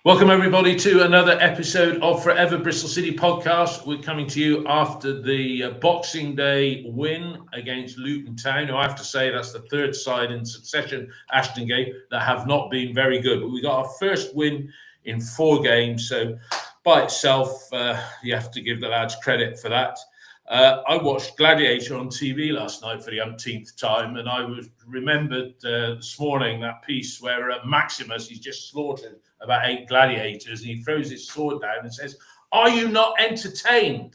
Welcome, everybody, to another episode of Forever Bristol City podcast. We're coming to you after the Boxing Day win against Luton Town, who I have to say that's the third side in succession, Ashton Gate, that have not been very good. But we got our first win in 4 games, so by itself, you have to give the lads credit for that. I watched Gladiator on TV last night for the umpteenth time, and I remembered this morning that piece where Maximus, he's just slaughtered about 8 gladiators, and he throws his sword down and says, "Are you not entertained?"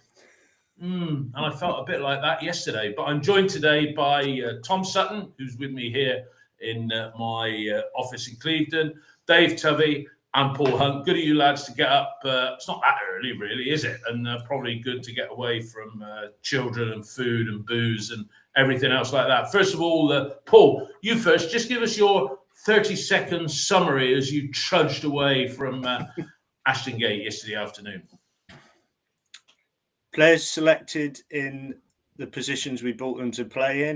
And I felt a bit like that yesterday. But I'm joined today by Tom Sutton, who's with me here in my office in Clevedon, Dave Tubby, and Paul Hunt. Good of you lads to get up. It's not that early, really, is it? And probably good to get away from children and food and booze and everything else like that. First of all, Paul, you first. Just give us your 30-second summary as you trudged away from Ashton Gate yesterday afternoon. Players selected in the positions we brought them to play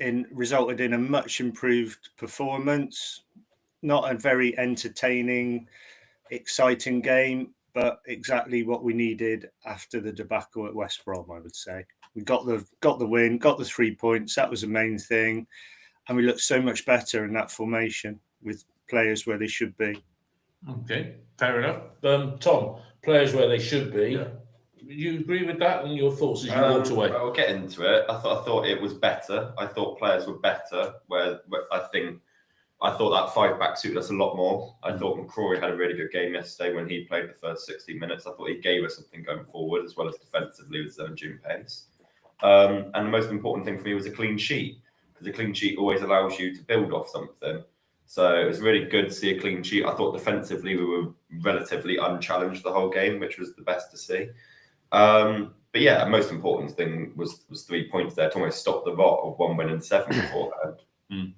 in resulted in a much improved performance. Not a very entertaining, exciting game, but exactly what we needed after the debacle at West Brom, I would say. We got the win, got the 3 points. That was the main thing. And we looked so much better in that formation with players where they should be. Okay, fair enough. Tom, players where they should be. Yeah. You agree with that and your thoughts as you walked away? I'll get into it. I thought it was better. I thought players were better. Where I thought that 5-back suited us a lot more. I thought McCrory had a really good game yesterday when he played the first 60 minutes. I thought he gave us something going forward as well as defensively with his own gym pace. And the most important thing for me was a clean sheet, because a clean sheet always allows you to build off something. So it was really good to see a clean sheet. I thought defensively we were relatively unchallenged the whole game, which was the best to see. But yeah, the most important thing was 3 points there to almost stop the rot of 1 win and 7 beforehand.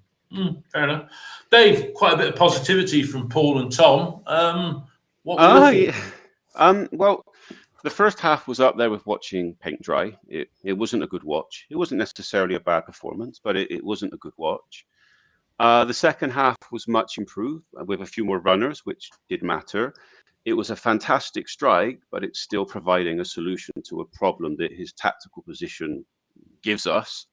Fair enough. Dave, quite a bit of positivity from Paul and Tom. What were you Well, the first half was up there with watching paint dry. It wasn't a good watch. It wasn't necessarily a bad performance, but it wasn't a good watch. The second half was much improved with a few more runners, which did matter. It was a fantastic strike, but it's still providing a solution to a problem that his tactical position gives us.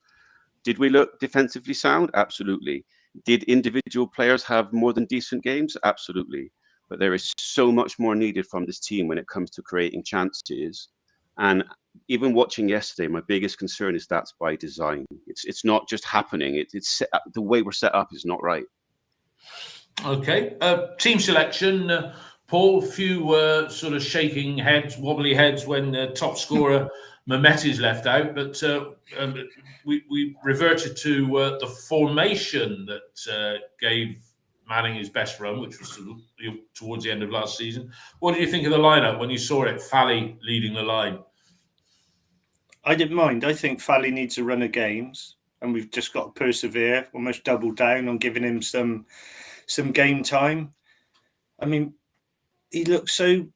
Did we look defensively sound? Absolutely. Did individual players have more than decent games? Absolutely. But there is so much more needed from this team when it comes to creating chances. And even watching yesterday, my biggest concern is that's by design. It's not just happening. It's the way we're set up is not right. Okay. Team selection. Paul, few sort of shaking heads, wobbly heads when top scorer Mehmeti's left out, but we reverted to the formation that gave Manning his best run, which was towards the end of last season. What did you think of the lineup when you saw it? Fally leading the line. I didn't mind. I think Fally needs a run of games, and we've just got to persevere, almost double down on giving him some game time. I mean, he looks so...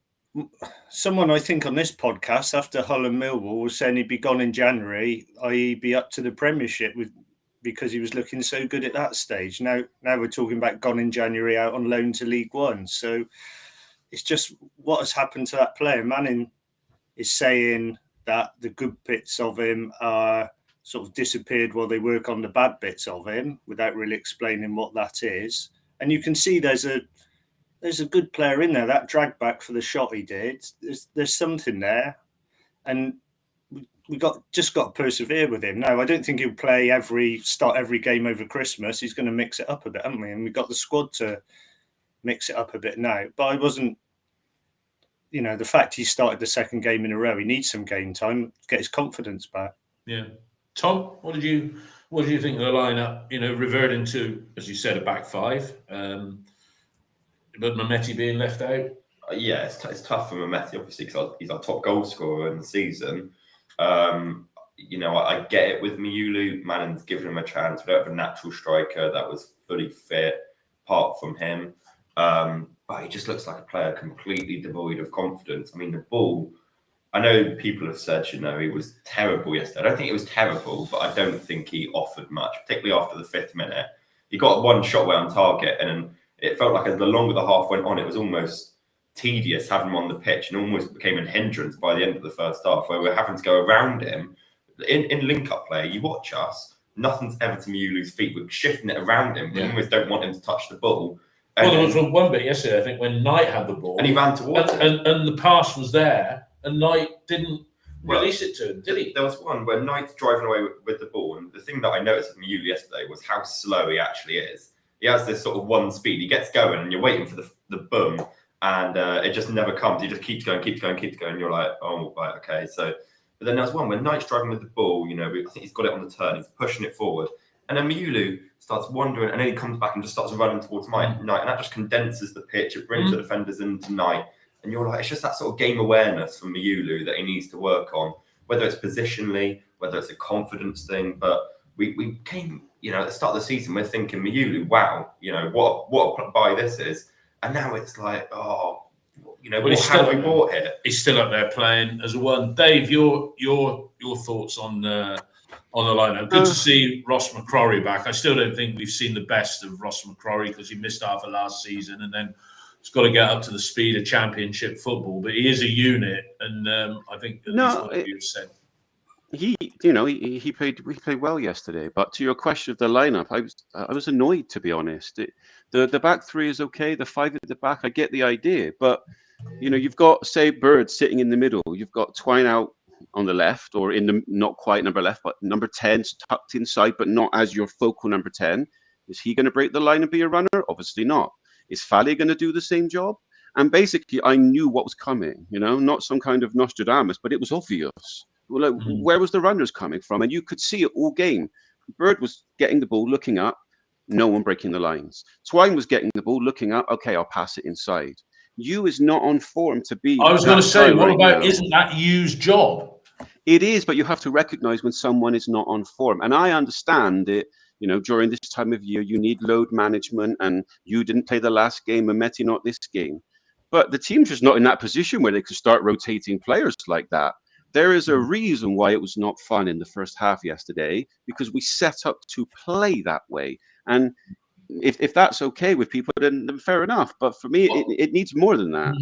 Someone, I think, on this podcast after Hull and Millwall was saying he'd be gone in January, i.e. be up to the Premiership because he was looking so good at that stage. Now we're talking about gone in January out on loan to League One. So it's just what has happened to that player. Manning is saying that the good bits of him are sort of disappeared while they work on the bad bits of him without really explaining what that is. And you can see there's a good player in there. That drag back for the shot he did, there's something there. And we just got to persevere with him. No, I don't think he'll start every game over Christmas. He's going to mix it up a bit, haven't we? And we've got the squad to mix it up a bit now. But I wasn't, the fact he started the second game in a row, he needs some game time to get his confidence back. Yeah. Tom, what did you think of the lineup? Reverting to, as you said, a back five. But Mehmeti being left out? Yeah, it's tough for Mehmeti, obviously, because he's our top goal scorer in the season. I get it with Miulu. Manning's given him a chance. We don't have a natural striker that was fully fit, apart from him. But he just looks like a player completely devoid of confidence. I mean, the ball, I know people have said, he was terrible yesterday. I don't think it was terrible, but I don't think he offered much, particularly after the 5th minute. He got one shot away on target, and then it felt like as the longer the half went on, it was almost tedious having him on the pitch, and almost became a hindrance by the end of the first half, where we're having to go around him in link-up play. You watch us, nothing's ever to Miulu's feet. We're shifting it around him. We almost don't want him to touch the ball. Well, there was one bit yesterday, I think, when Knight had the ball. And he ran towards it. And the pass was there, and Knight didn't release it to him, did he? There was one where Knight's driving away with the ball, and the thing that I noticed with Miulu yesterday was how slow he actually is. He has this sort of one speed. He gets going, and you're waiting for the boom, and it just never comes. He just keeps going. And you're like, oh, right, okay. So, but then there's one where Knight's driving with the ball. I think he's got it on the turn. He's pushing it forward, and then Miulu starts wandering, and then he comes back and just starts running towards Knight, and that just condenses the pitch. It brings the defenders into Knight, and you're like, it's just that sort of game awareness from Miulu that he needs to work on, whether it's positionally, whether it's a confidence thing. But we came, at the start of the season, we're thinking Miulu, wow, what a buy this is, and now it's like, what have we bought here? He's still up there playing as a one. Dave, your thoughts on the lineup? Good to see Ross McCrory back. I still don't think we've seen the best of Ross McCrory because he missed half of last season, and then he's got to get up to the speed of Championship football. But he is a unit, and I think what you've said. He played well yesterday. But to your question of the lineup, I was annoyed, to be honest. The back three is okay. The five at the back, I get the idea. But you've got, say, Bird sitting in the middle. You've got Twine out on the left, or in the not quite number left, but number 10's tucked inside, but not as your focal number 10. Is he going to break the line and be a runner? Obviously not. Is Fally going to do the same job? And basically, I knew what was coming. Not some kind of Nostradamus, but it was obvious. Well, where was the runners coming from? And you could see it all game. Bird was getting the ball, looking up, no one breaking the lines. Twine was getting the ball, looking up, okay, I'll pass it inside. You is not on form to be. I was going to say, what about, isn't that Yu's job? It is, but you have to recognize when someone is not on form. And I understand it, during this time of year, you need load management, and you didn't play the last game, and Mehdi not this game. But the team's just not in that position where they could start rotating players like that. There is a reason why it was not fun in the first half yesterday, because we set up to play that way. And if that's okay with people, then fair enough. But for me, it needs more than that.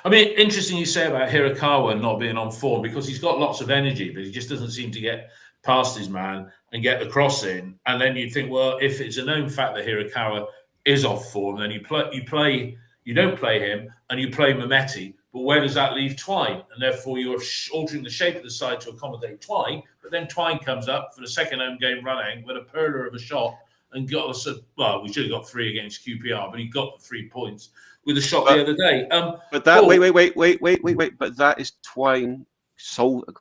I mean, interesting you say about Hirakawa not being on form, because he's got lots of energy, but he just doesn't seem to get past his man and get the cross in. And then you think, well, if it's a known fact that Hirakawa is off form, then you don't play him and you play Mehdi. But where does that leave Twine? And therefore, you're altering the shape of the side to accommodate Twine. But then Twine comes up for the second home game running with a perler of a shot and got us. We should have got 3 against QPR, but he got the 3 points with a shot the other day. But that wait. But that is Twine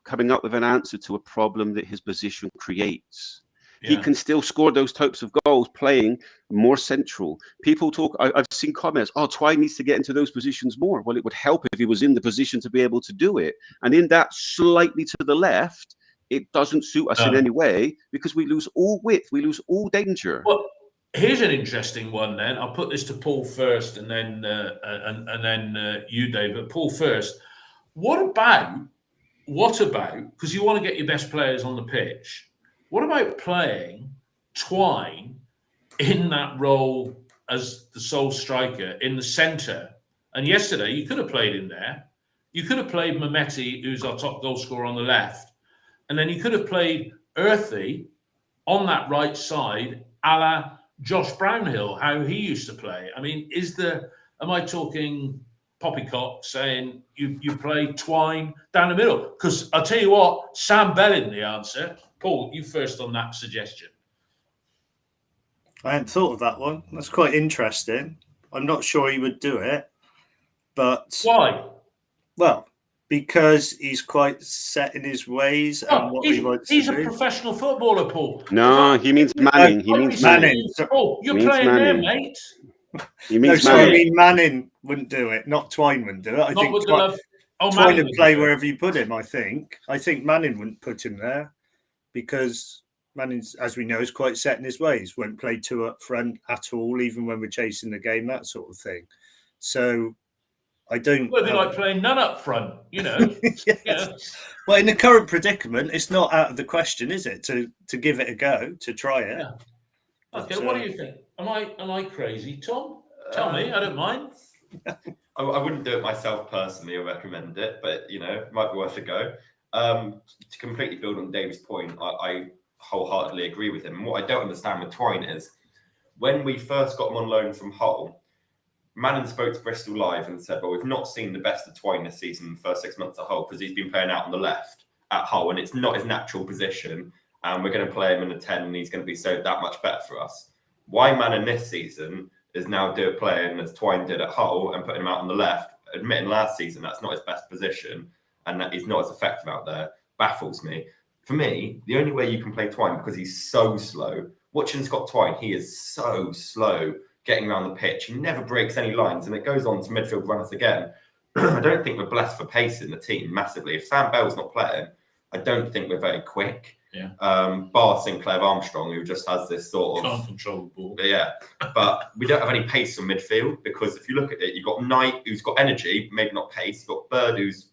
coming up with an answer to a problem that his position creates. Yeah. He can still score those types of goals playing more central. People talk, I've seen comments, Twine needs to get into those positions more. Well, it would help if he was in the position to be able to do it. And in that slightly to the left, it doesn't suit us in any way, because we lose all width, we lose all danger. Well, here's an interesting one then. I'll put this to Paul first, and then you, Dave. But Paul first. What about, because you want to get your best players on the pitch, what about playing Twine in that role as the sole striker in the centre? And yesterday, you could have played in there. You could have played Mehdi, who's our top goal scorer, on the left. And then you could have played Earthy on that right side, a la Josh Brownhill, how he used to play. I mean, am I talking poppycock saying you play Twine down the middle? Because I'll tell you what, Sam Bellin, the answer. Paul, you first on that suggestion. I hadn't thought of that one. That's quite interesting. I'm not sure he would do it, but why? Well, because he's quite set in his ways and what he wants to do. He's a professional footballer, Paul. No, he means Manning. He means Manning. Oh, you're playing there, mate. He means Manning. I mean, Manning wouldn't do it. Not Twine wouldn't do it. I think Twine would play wherever you put him, I think. I think Manning wouldn't put him there, because Manning's, as we know, is quite set in his ways. Won't play 2 up front at all, even when we're chasing the game, that sort of thing. So I don't. Well, they like playing none up front, Yes. Yeah. Well, in the current predicament, it's not out of the question, is it, to give it a go, to try it? Yeah. Okay, what do you think? Am I crazy, Tom? Tell me. I don't mind. I wouldn't do it myself personally or recommend it, but it might be worth a go. To completely build on Dave's point, I wholeheartedly agree with him. And what I don't understand with Twine is when we first got him on loan from Hull, Manning spoke to Bristol Live and said, well, we've not seen the best of Twine this season in the first 6 months at Hull because he's been playing out on the left at Hull and it's not his natural position. And we're going to play him in a 10 and he's going to be so that much better for us. Why Manning this season is now playing as Twine did at Hull and putting him out on the left, admitting last season that's not his best position and that he's not as effective out there, baffles me. For me, the only way you can play Twine, because he's so slow, watching Scott Twine, he is so slow getting around the pitch. He never breaks any lines and it goes on to midfield runners again. I don't think we're blessed for pace in the team massively. If Sam Bell's not playing, I don't think we're very quick. Yeah. Bar Sinclair Armstrong, who just has this sort of can't control the ball. Yeah, but we don't have any pace on midfield because if you look at it, you've got Knight, who's got energy, maybe not pace. You've got Bird, who's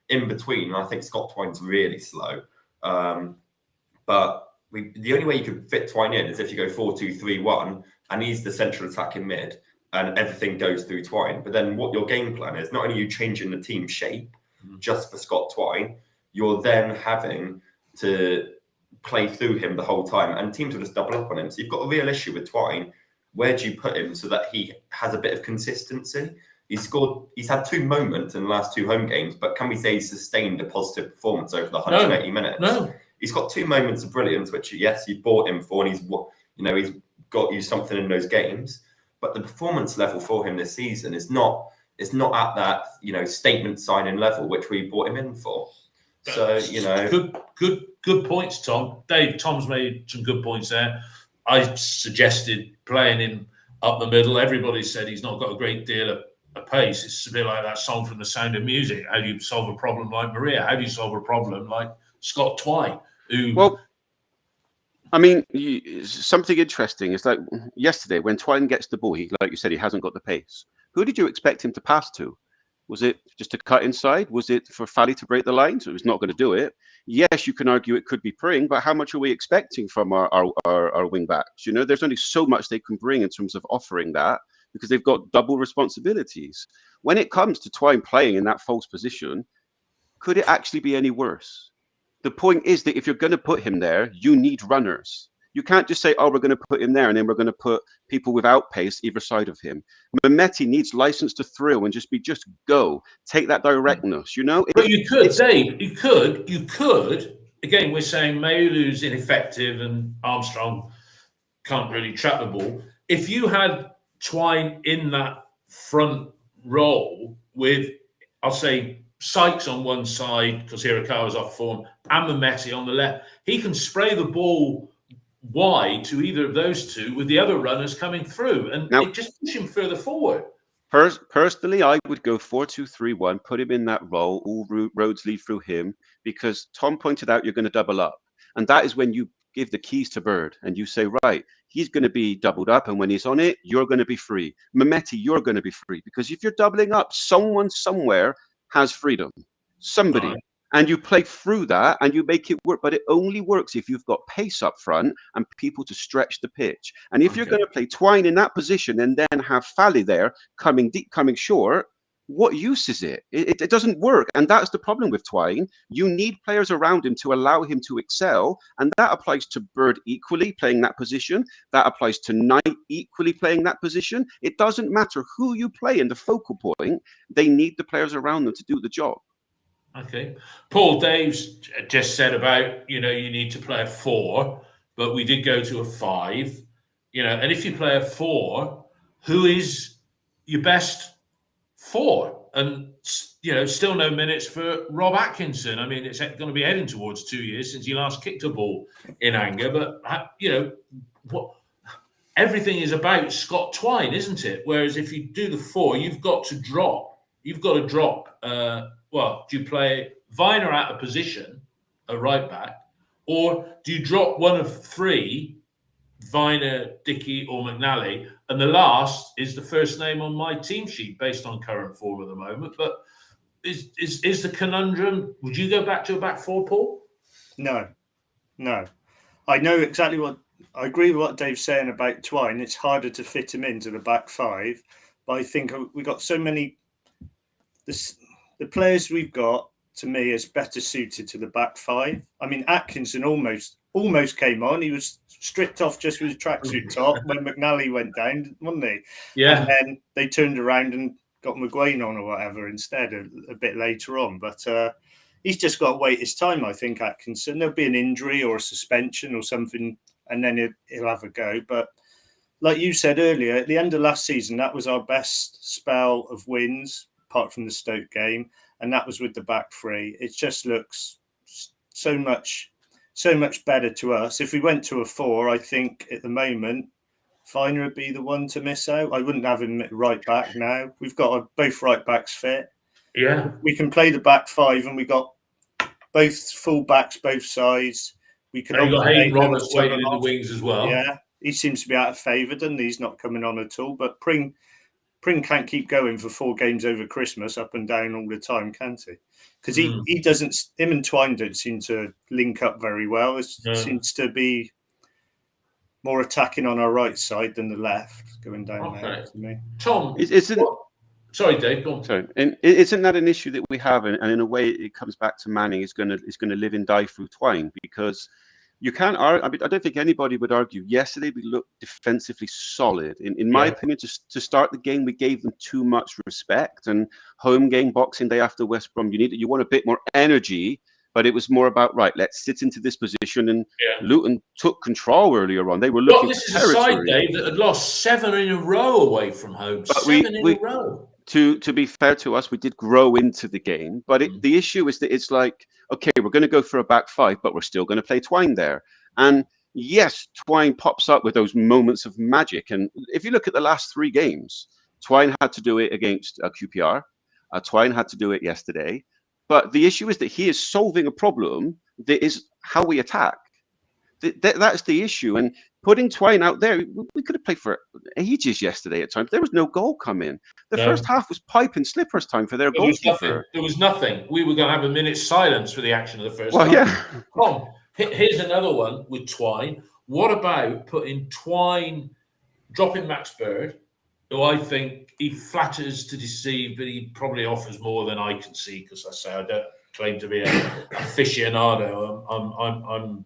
in between. And I think Scott Twine's really slow. But the only way you could fit Twine in is if you go 4-2-3-1, and he's the central attacking mid, and everything goes through Twine. But then what your game plan is, not only are you changing the team shape just for Scott Twine, you're then having to play through him the whole time, and teams will just double up on him. So you've got a real issue with Twine. Where do you put him so that he has a bit of consistency? He's had 2 moments in the last 2 home games, but can we say he's sustained a positive performance over the 180 minutes? No. He's got 2 moments of brilliance, which yes, you bought him for, and he's got you something in those games. But the performance level for him this season is not at that statement signing level which we bought him in for. So good points, Tom. Tom's made some good points there. I suggested playing him up the middle. Everybody said he's not got a great deal of pace. It's a bit like that song from The Sound of Music. How do you solve a problem like Maria? How do you solve a problem like Scott Twine? Something interesting is like yesterday when Twine gets the ball, like you said, he hasn't got the pace. Who did you expect him to pass to? Was it just to cut inside? Was it for Fally to break the line? So he was not going to do it. Yes, you can argue it could be Pring, but how much are we expecting from our wing backs? There's only so much they can bring in terms of offering that because they've got double responsibilities. When it comes to Twine playing in that false position, could it actually be any worse? The point is that if you're going to put him there, you need runners. You can't just say, oh, we're going to put him there and then we're going to put people without pace either side of him. Mehmeti needs license to thrill and just go. Take that directness, But you could, Dave, you could. Again, we're saying Maulu's ineffective and Armstrong can't really trap the ball. If you had Twine in that front role with, I'll say, Sykes on one side, because Hirakawa's off form, and Mehmeti on the left, he can spray the ball wide to either of those two with the other runners coming through and it just push him further forward. Personally, I would go 4-2-3-1, put him in that role, all roads lead through him, because Tom pointed out you're going to double up. And that is when you give the keys to Bird and you say, right, he's going to be doubled up, and when he's on it, you're going to be free. Mehmeti, you're going to be free, because if you're doubling up, someone somewhere has freedom. Somebody. Right. And you play through that and you make it work, but it only works if you've got pace up front and people to stretch the pitch. And if you're going to play Twine in that position and then have Fally there coming deep, coming short, what use is it? It doesn't work. And that's the problem with Twine. You need players around him to allow him to excel. And that applies to Bird equally playing that position. That applies to Knight equally playing that position. It doesn't matter who you play in the focal point. They need the players around them to do the job. Okay. Paul, Dave's just said about, you need to play a 4, but we did go to a 5, and if you play a 4, who is your best 4? And, still no minutes for Rob Atkinson. I mean, it's going to be heading towards 2 years since he last kicked a ball in anger, but, everything is about Scott Twine, isn't it? Whereas if you do the 4, you've got to drop. Do you play Viner out of position, a right back, or do you drop one of 3, Viner, Dickey, or McNally, and the last is the first name on my team sheet based on current form at the moment? But is the conundrum? Would you go back to a back 4, Paul? No. I know exactly what I agree with what Dave's saying about Twine. It's harder to fit him into the back five, but I think we got so many. The players we've got, to me, is better suited to the back five. I mean, Atkinson almost came on. He was stripped off just with his tracksuit top when McNally went down, wasn't he? Yeah. And then they turned around and got McGuane on or whatever instead a bit later on. But he's just got to wait his time, I think, Atkinson. There'll be an injury or a suspension or something, and then he'll have a go. But like you said earlier, at the end of last season, that was our best spell of wins, apart from the Stoke game, and that was with the back three. It just looks so much better to us. If we went to a 4, I think at the moment, Finer would be the one to miss out. I wouldn't have him right back now. We've got both right backs fit. Yeah. We can play the back 5, and we got both full backs, both sides. We can. And you got Hayden Roberts waiting in the wings as well. Yeah, he seems to be out of favour, doesn't he? He's not coming on at all. But Pring can't keep going for 4 games over Christmas up and down all the time, can't he? Because he doesn't. Him and Twine don't seem to link up very well. It seems to be more attacking on our right side than the left, going down there to me. Tom, sorry, Dave. Go on. Sorry, and isn't that an issue that we have? And in a way, it comes back to Manning is going to live and die through Twine, because you can't argue. I mean, I don't think anybody would argue. Yesterday, we looked defensively solid. In my opinion, to start the game, we gave them too much respect. And home game, Boxing Day after West Brom, you want a bit more energy. But it was more about, right, let's sit into this position. And Luton took control earlier on. They were looking this is a side, Dave, that had lost 7 in a row away from home. But 7 in a row. To be fair to us, we did grow into the game. But the issue is that it's like, okay, we're going to go for a back 5, but we're still going to play Twine there. And yes, Twine pops up with those moments of magic. And if you look at the last 3 games, Twine had to do it against QPR. Twine had to do it yesterday. But the issue is that he is solving a problem that is how we attack. That's the issue. And putting Twine out there, we could have played for ages yesterday at times. There was no goal coming. The first half was pipe and slippers time for their goalkeeper. There was nothing. We were going to have a minute's silence for the action of the first half. Yeah. Tom, here's another one with Twine. What about putting Twine, dropping Max Bird, who I think he flatters to deceive, but he probably offers more than I can see, because I don't claim to be a aficionado. I'm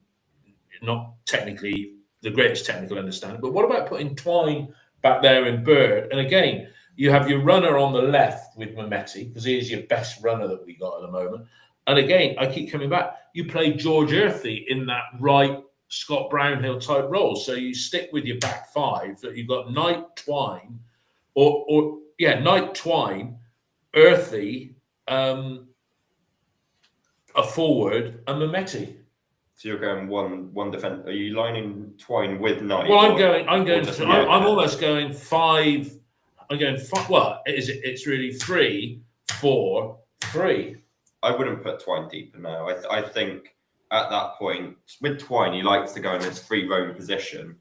not technically the greatest technical understanding. But what about putting Twine back there in Bird? And again, you have your runner on the left with Mehmeti, because he is your best runner that we got at the moment. And again, I keep coming back. You play George Earthy in that right Scott Brownhill type role. So you stick with your back 5, that you've got Knight, Twine, Knight, Twine, Earthy, a forward, and Mehmeti. So you're going one defense. Are you lining Twine with Knight? Well, I'm almost going 5. I'm going 5. Well, it's really 3, 4, 3. I wouldn't put Twine deeper now. I think at that point with Twine, he likes to go in this free roam position.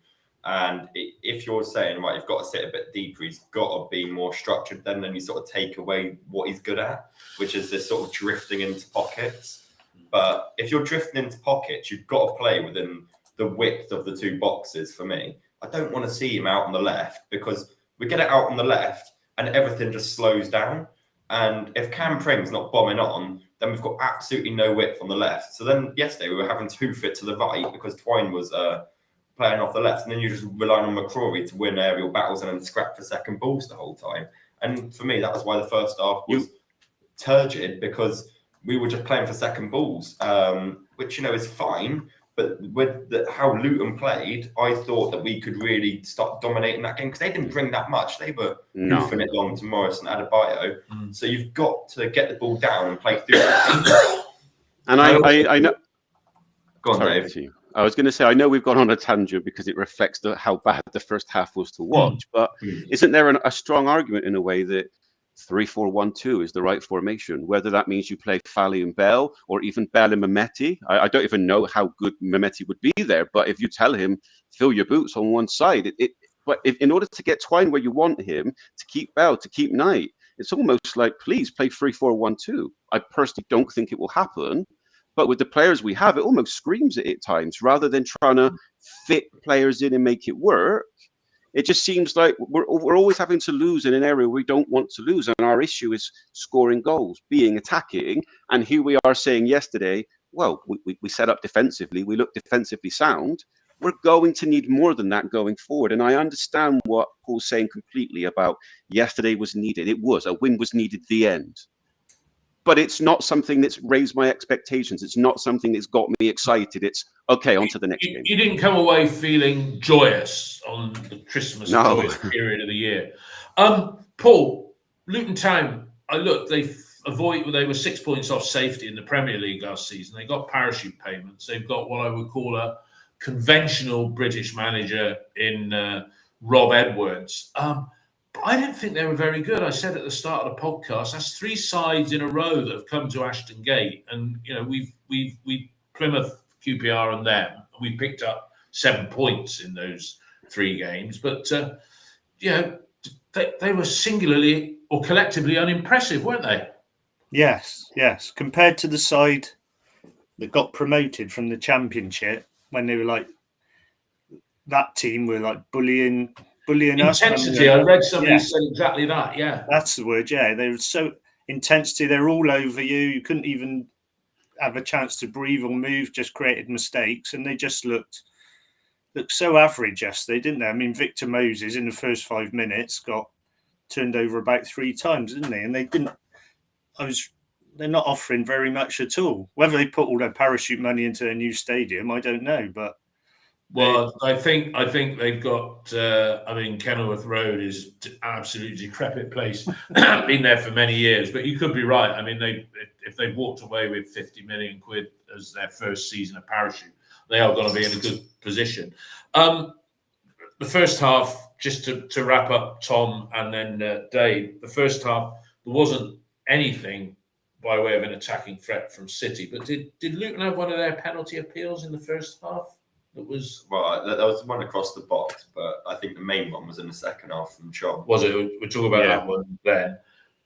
And if you're saying, right, you've got to sit a bit deeper, he's got to be more structured, then you sort of take away what he's good at, which is this sort of drifting into pockets. But if you're drifting into pockets, you've got to play within the width of the 2 boxes for me. I don't want to see him out on the left, because we get it out on the left and everything just slows down. And if Cam Pring's not bombing on, then we've got absolutely no width on the left. So then yesterday we were having 2 fit to the right because Twine was playing off the left, and then you're just relying on McCrory to win aerial battles and then scrap for second balls the whole time. And for me, that was why the first half was turgid, because we were just playing for second balls, which, is fine. But with how Luton played, I thought that we could really start dominating that game, because they didn't bring that much. They were moving it long to Morris and Adebayo. So you've got to get the ball down and play through it. And I know. Go on, Dave. I was going to say, I know we've gone on a tangent because it reflects how bad the first half was to watch. But isn't there a strong argument in a way that 3-4-1-2 is the right formation, whether that means you play Fally and Bell, or even Bell and Mehmeti? I don't even know how good Mehmeti would be there, but if you tell him, fill your boots on one side, but in order to get Twine where you want him, to keep Bell, to keep Knight, it's almost like, please play 3-4-1-2. I personally don't think it will happen, But with the players we have, it almost screams it at times. Rather than trying to fit players in and make it work, it just seems like we're always having to lose in an area we don't want to lose. And our issue is scoring goals, being attacking. And here we are saying yesterday, well, we set up defensively. We look defensively sound. We're going to need more than that going forward. And I understand what Paul's saying completely about yesterday was needed. It was. A win was needed at the end. But it's not something that's raised my expectations. It's not something that's got me excited. It's, okay, on to the next game. You didn't come away feeling joyous on the Christmas joyous period of the year. Paul, Luton Town, they were 6 points off safety in the Premier League last season. They got parachute payments. They've got what I would call a conventional British manager in Rob Edwards. But I didn't think they were very good. I said at the start of the podcast, that's 3 sides in a row that have come to Ashton Gate, and we Plymouth, QPR, and them. We picked up 7 points in those 3 games, but they were singularly or collectively unimpressive, weren't they? Yes. Compared to the side that got promoted from the Championship, when they were like, that team were like bullying us. Intensity. I read somebody said exactly that. Yeah, that's the word. Yeah, they were so intensity. They're all over you. You couldn't even have a chance to breathe or move. Just created mistakes, and they just looked so average yesterday, didn't they? I mean, Victor Moses in the first 5 minutes got turned over about 3 times, didn't they? And they didn't. They're not offering very much at all. Whether they put all their parachute money into a new stadium, I don't know, but. Well, I think they've got. Kenilworth Road is an absolutely decrepit place. Been there for many years, but you could be right. I mean, if they've walked away with 50 million quid as their first season of parachute, they are going to be in a good position. The first half, just to wrap up, Tom and then Dave. The first half, there wasn't anything by way of an attacking threat from City, but did Luton have one of their penalty appeals in the first half? There was one across the box, but I think the main one was in the second half from Chong. Was it? We'll talk about that one then.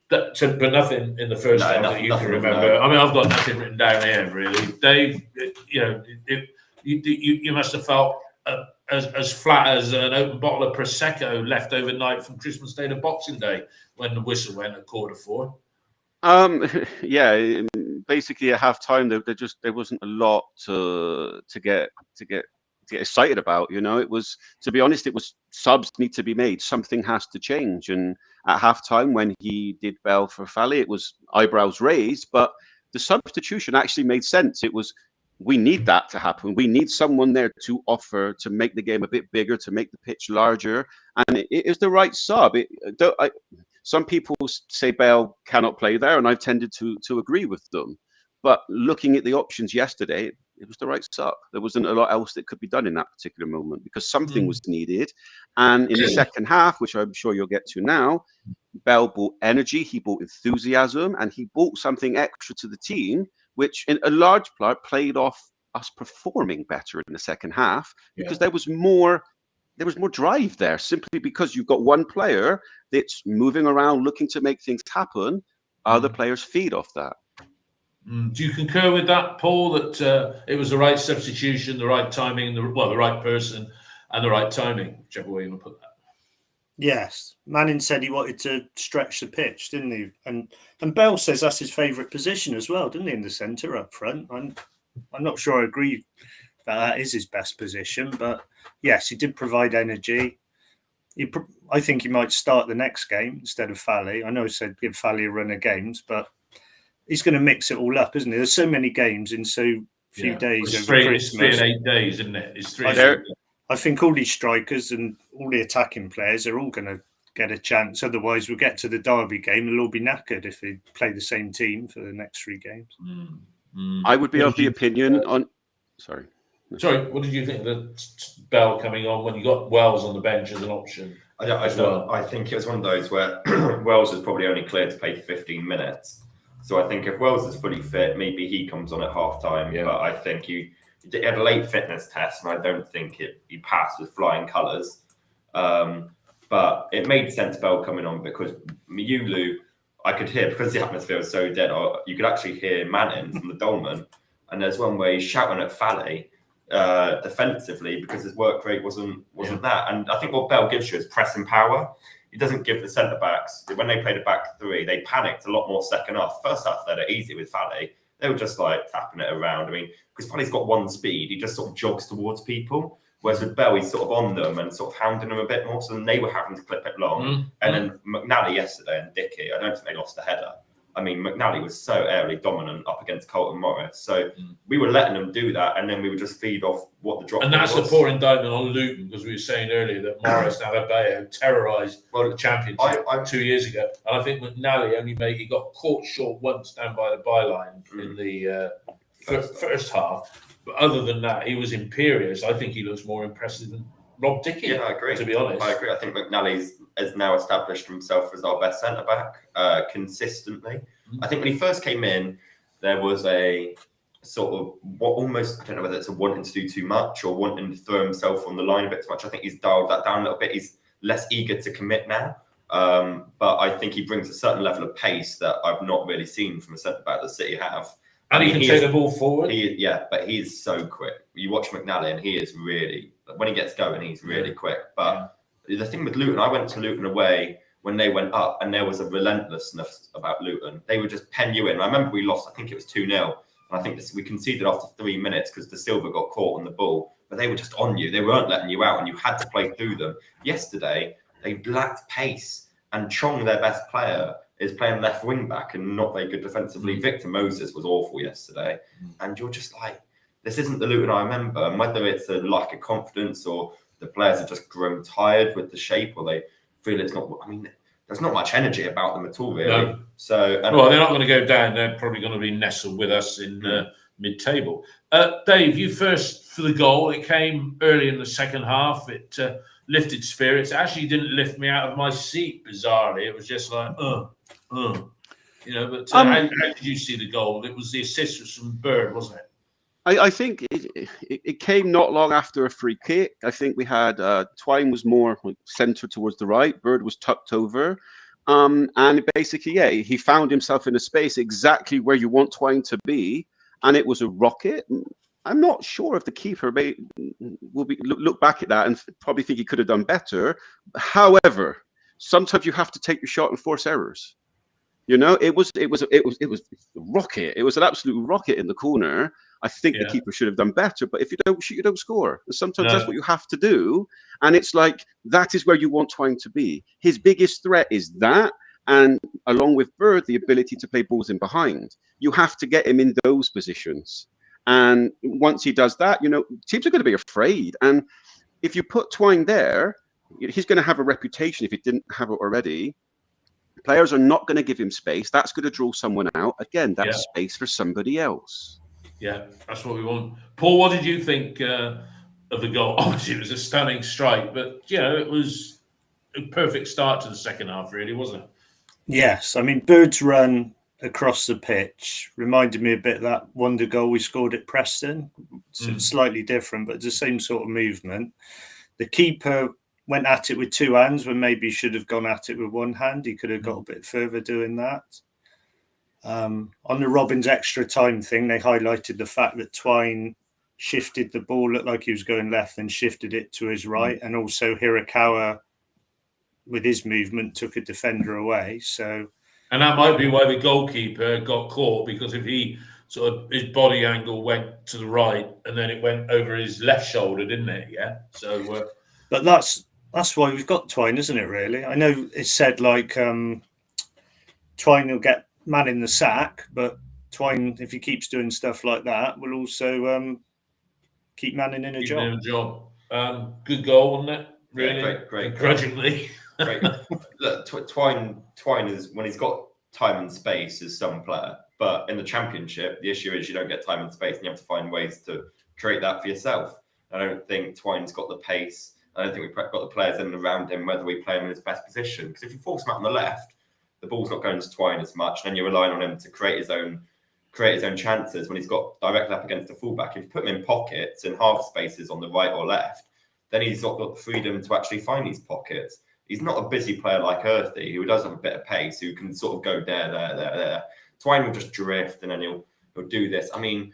But nothing in the first half that you can remember. No. I mean, I've got nothing written down here really. Dave, you must have felt as flat as an open bottle of Prosecco left overnight from Christmas Day to Boxing Day when the whistle went at 4:45. Basically at half time there wasn't a lot to get excited about. It was, to be honest, it was subs need to be made. Something has to change. And at half time when he did Bell for Fally, it was eyebrows raised, but the substitution actually made sense. It was, we need that to happen. We need someone there to offer, to make the game a bit bigger, to make the pitch larger. And it is the right sub. Some people say Bale cannot play there, and I've tended to agree with them. But looking at the options yesterday, it was the right sub. There wasn't a lot else that could be done in that particular moment because something was needed. And in the second half, which I'm sure you'll get to now, Bale brought energy, he brought enthusiasm, and he brought something extra to the team, which in a large part played off us performing better in the second half because there was more drive there, simply because you've got one player that's moving around looking to make things happen. Other players feed off that. Do you concur with that, Paul, that it was the right substitution, the right timing, the right person and the right timing, whichever way you want to put that? Yes. Manning said he wanted to stretch the pitch, didn't he? And Bell says that's his favourite position as well, didn't he, in the centre up front? I'm not sure I agree that is his best position, but yes, he did provide energy. I think he might start the next game instead of Fally. I know I said give Fally a run of games, but he's going to mix it all up, isn't he? There's so many games in so few days over Christmas. It's 3 and 8 days, isn't it? It's 3 I think all these strikers and all the attacking players are all going to get a chance. Otherwise, we'll get to the Derby game. They'll all be knackered if they play the same team for the next 3 games. I would be of the opinion on... Sorry, what did you think that Bell coming on when you got Wells on the bench as an option? I think it was one of those where Wells was probably only cleared to play 15 minutes. So I think if Wells is fully fit, maybe he comes on at half time. Yeah. But I think he had a late fitness test, and I don't think he passed with flying colours. But it made sense Bell coming on because Miulu, I could hear, because the atmosphere was so dead, you could actually hear Manning from the Dolman. and there's one where he's shouting at Fally defensively because his work rate wasn't that. And I think what Bell gives you is pressing power. He doesn't give the centre backs, when they played a back three, they panicked a lot more second half. First half, they had it easy with Fally. They were just like tapping it around. I mean, because Fally's got one speed, he just sort of jogs towards people. Whereas with Bell, he's sort of on them and sort of hounding them a bit more. So then they were having to clip it long. And then McNally yesterday and Dickey, I don't think they lost a header. I mean, McNally was so aerially dominant up against Colton Morris. So we were letting them do that, and then we would just feed off what the drop was. And that's the poor indictment on Luton, because we were saying earlier that Morris and Adebayo terrorised the championship 2 years ago. And I think McNally he got caught short once down by the byline in the first half. But other than that, he was imperious. I think he looks more impressive than Rob Dickey. Yeah, I agree. To be honest, I agree. I think McNally has now established himself as our best centre back consistently. I think when he first came in, there was a sort of almost, I don't know whether it's a wanting to do too much or wanting to throw himself on the line a bit too much. I think he's dialed that down a little bit. He's less eager to commit now. But I think he brings a certain level of pace that I've not really seen from a centre back that City have. And he can take the ball forward. But he's so quick. You watch McNally and he is really, when he gets going, he's really quick. But the thing with Luton, I went to Luton away when they went up and there was a relentlessness about Luton. They would just pen you in. I remember we lost, I think it was 2-0. And I think we conceded after 3 minutes because De Silva got caught on the ball. But they were just on you. They weren't letting you out and you had to play through them. Yesterday, they lacked pace. And Chong, their best player, is playing left wing back and not very good defensively. Victor Moses was awful yesterday. And you're just like, this isn't the Luton I remember. And whether it's a lack of confidence or the players have just grown tired with the shape or they feel it's not, I mean, there's not much energy about them at all, really. No. So, well, they're not going to go down. They're probably going to be nestled with us in mid-table. Dave, you first for the goal. It came early in the second half. It lifted spirits. It actually didn't lift me out of my seat, bizarrely. It was just like, you know, but how did you see the goal? It was the assist from Bird, wasn't it? I think it came not long after a free kick. I think we had Twine was more centred towards the right. Bird was tucked over. And basically, he found himself in a space exactly where you want Twine to be. And it was a rocket. I'm not sure if the keeper will look back at that and probably think he could have done better. However, sometimes you have to take your shot and force errors. You know, it was a rocket. It was an absolute rocket in the corner. I think the keeper should have done better. But if you don't shoot, you don't score. And sometimes that's what you have to do. And it's like that is where you want Twine to be. His biggest threat is that. And along with Bird, the ability to play balls in behind. You have to get him in those positions. And once he does that, you know, teams are going to be afraid. And if you put Twine there, he's going to have a reputation if he didn't have it already. Players are not going to give him space. That's going to draw someone out. Again, that's space for somebody else. Yeah, that's what we want. Paul, what did you think of the goal? Obviously, it was a stunning strike, but, you know, it was a perfect start to the second half, really, wasn't it? Yes. I mean, Bird's run across the pitch reminded me a bit of that wonder goal we scored at Preston. So it's slightly different, but it's the same sort of movement. The keeper went at it with two hands when maybe he should have gone at it with one hand. He could have got a bit further doing that. On the Robbins extra time thing, they highlighted the fact that Twine shifted the ball, looked like he was going left and shifted it to his right. And also Hirakawa, with his movement, took a defender away. So, and that might be why the goalkeeper got caught, because if he sort of his body angle went to the right and then it went over his left shoulder, didn't it? Yeah. So, but that's why we've got Twine, isn't it? Really, I know it's said like Twine will get man in the sack, but Twine, if he keeps doing stuff like that, will also keep Manning in a job. Good goal, wasn't it? Really, yeah, great. Grudgingly. Great. Look, Twine is, when he's got time and space, is some player. But in the Championship, the issue is you don't get time and space, and you have to find ways to create that for yourself. I don't think Twine's got the pace. I don't think we've got the players in and around him, whether we play him in his best position. Because if you force him out on the left, the ball's not going to Twine as much, and then you're relying on him to create his own chances when he's got directly up against the fullback. If you put him in pockets, in half spaces on the right or left, then he's not got the freedom to actually find these pockets. He's not a busy player like Earthy, who does have a bit of pace, who can sort of go there. Twine will just drift, and then he'll do this. I mean,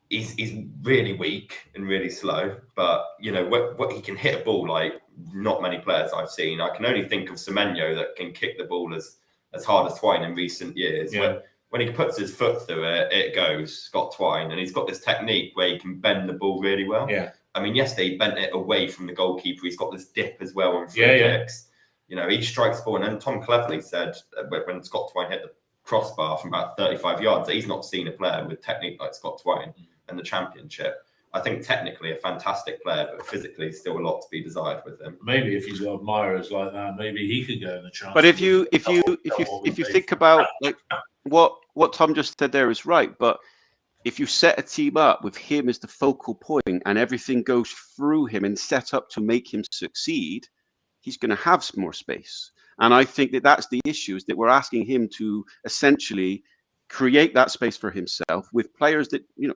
he's really weak and really slow. But you know, what he can hit a ball like not many players I've seen. I can only think of Semenyo that can kick the ball as hard as Twine in recent years. Yeah. When he puts his foot through it, it goes. Scott Twine, and he's got this technique where he can bend the ball really well. Yeah. I mean, yesterday he bent it away from the goalkeeper. He's got this dip as well on free kicks. You know, he strikes the ball. And then Tom Cleverley said when Scott Twine hit the crossbar from about 35 yards that he's not seen a player with technique like Scott Twine in the Championship. I think technically a fantastic player, but physically still a lot to be desired with him. Maybe if he's got admirers like that, maybe he could go in the chance. But if you think about like what Tom just said there is right, but if you set a team up with him as the focal point and everything goes through him and set up to make him succeed, he's going to have more space. And I think that that's the issue, is that we're asking him to essentially create that space for himself with players that, you know,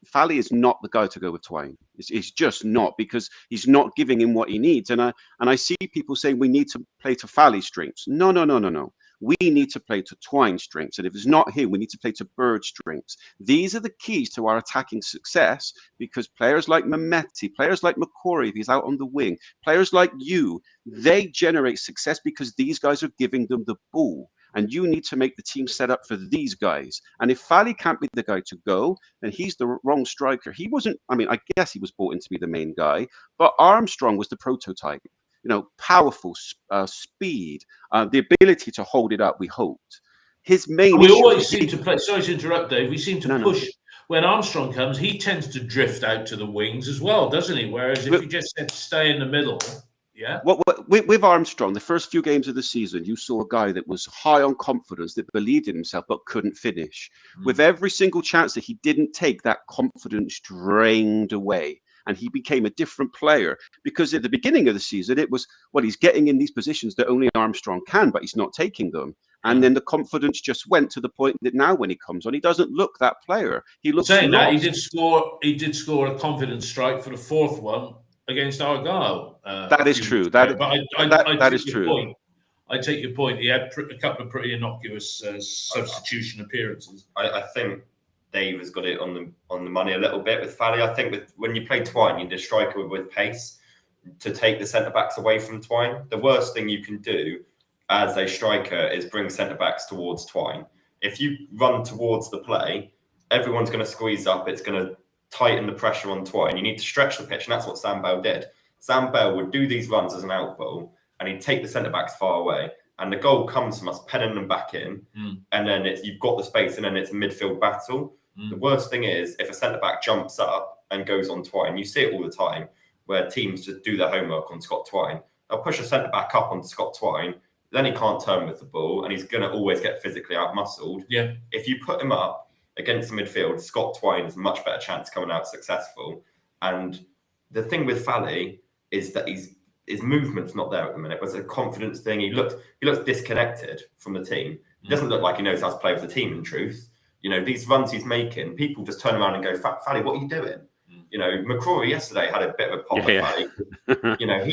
Fally is not the guy to go with Twine. It's just not, because he's not giving him what he needs. And I see people saying we need to play to Fally's strengths. No. We need to play to Twine's strengths. And if it's not him, we need to play to Bird's strengths. These are the keys to our attacking success, because players like Mehmeti, players like McCrory, if he's out on the wing, players like you, they generate success because these guys are giving them the ball. And you need to make the team set up for these guys. And if Fally can't be the guy to go, then he's the wrong striker. He wasn't, I mean, I guess he was brought in to be the main guy, but Armstrong was the prototype. You know, powerful, speed, the ability to hold it up, we hoped. His main We always seem to play, sorry to interrupt, Dave, we seem to push. No. When Armstrong comes, he tends to drift out to the wings as well, doesn't he? Whereas if you just said stay in the middle, yeah. With Armstrong, the first few games of the season, you saw a guy that was high on confidence, that believed in himself, but couldn't finish. With every single chance that he didn't take, that confidence drained away. And he became a different player, because at the beginning of the season, it was, well, he's getting in these positions that only Armstrong can, but he's not taking them. And then the confidence just went to the point that now when he comes on, he doesn't look that player. He looks saying lost. that he did score a confidence strike for the fourth one against Argyle. That is true. That is true. I take your point. He had a couple of pretty innocuous substitution appearances. I think Dave has got it on the money a little bit with Fally. I think when you play Twine, you need a striker with pace to take the centre backs away from Twine. The worst thing you can do as a striker is bring centre backs towards Twine. If you run towards the play, everyone's going to squeeze up. It's going to tighten the pressure on Twine. You need to stretch the pitch, and that's what Sam Bell did. Sam Bell would do these runs as an out ball, and he'd take the centre backs far away. And the goal comes from us penning them back in, and then you've got the space, and then it's a midfield battle. The worst thing is if a centre back jumps up and goes on Twine. You see it all the time where teams just do their homework on Scott Twine. They'll push a centre back up on Scott Twine, then he can't turn with the ball, and he's going to always get physically out-muscled. Yeah. If you put him up against the midfield, Scott Twine has a much better chance coming out successful. And the thing with Fally is that his movement's not there at the minute. It's a confidence thing. He looks disconnected from the team. He doesn't look like he knows how to play with the team, in truth. You know, these runs he's making, people just turn around and go, Fally, what are you doing? You know, McCrory yesterday had a bit of a pop at Fally. You know,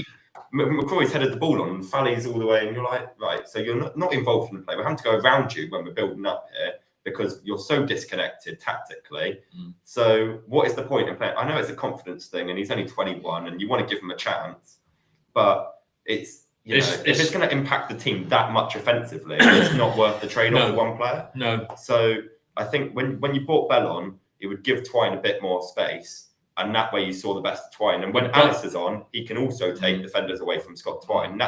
McCrory's headed the ball on, and Fally's all the way, and you're like, right, so you're not involved in the play. We're having to go around you when we're building up here because you're so disconnected tactically. So what is the point in playing? I know it's a confidence thing, and he's only 21, and you want to give him a chance, but if it's going to impact the team that much offensively, it's not worth the trade-off for one player. No. So I think when you brought Bell on, it would give Twine a bit more space. And that way you saw the best of Twine. And when Alice is on, he can also take defenders away from Scott Twine.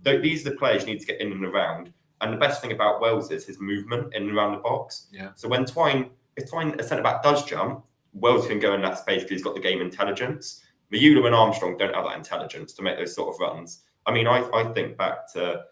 These are the players you need to get in and around. And the best thing about Wells is his movement in and around the box. Yeah. So when if Twine, a centre-back, does jump, Wells can go in that space because he's got the game intelligence. Mayula and Armstrong don't have that intelligence to make those sort of runs. I mean, I think back to,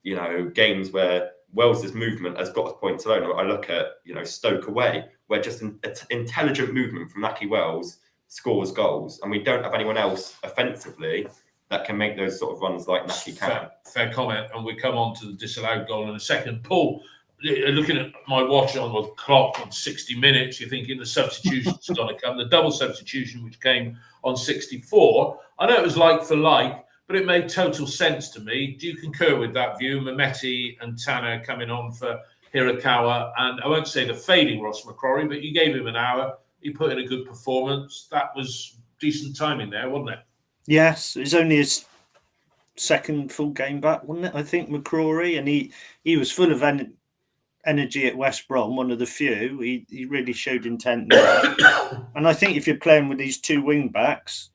you know, games where Wells's movement has got us points alone. I look at, you know, Stoke away, where just an intelligent movement from Nahki Wells scores goals, and we don't have anyone else offensively that can make those sort of runs like Nahki can. Fair comment, and we come on to the disallowed goal in a second. Paul, looking at my watch on the clock on 60 minutes, you're thinking the substitution's going to come. The double substitution, which came on 64, I know it was like for like, but it made total sense to me. Do you concur with that view? Mehmeti and Tanner coming on for Hirakawa, and I won't say the fading Ross McCrory, but you gave him an hour. He put in a good performance. That was decent timing there, wasn't it? Yes, it's only his second full game back, wasn't it? I think McCrory, and he was full of energy at West Brom, one of the few. He really showed intent there. And I think if you're playing with these two wing backs,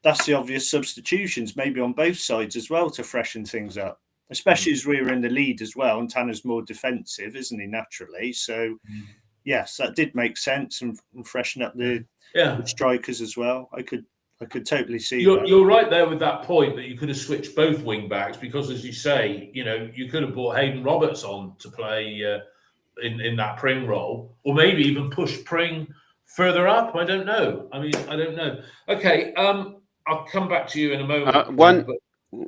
that's the obvious substitutions, maybe on both sides as well, to freshen things up. Especially as we were in the lead as well, and Tanner's more defensive, isn't he, naturally? So, yes, that did make sense and freshen up the strikers as well. I could totally see that. You're right there with that point that you could have switched both wing backs because, as you say, you could have brought Hayden Roberts on to play in that Pring role, or maybe even push Pring further up. I don't know. I don't know. Okay, I'll come back to you in a moment.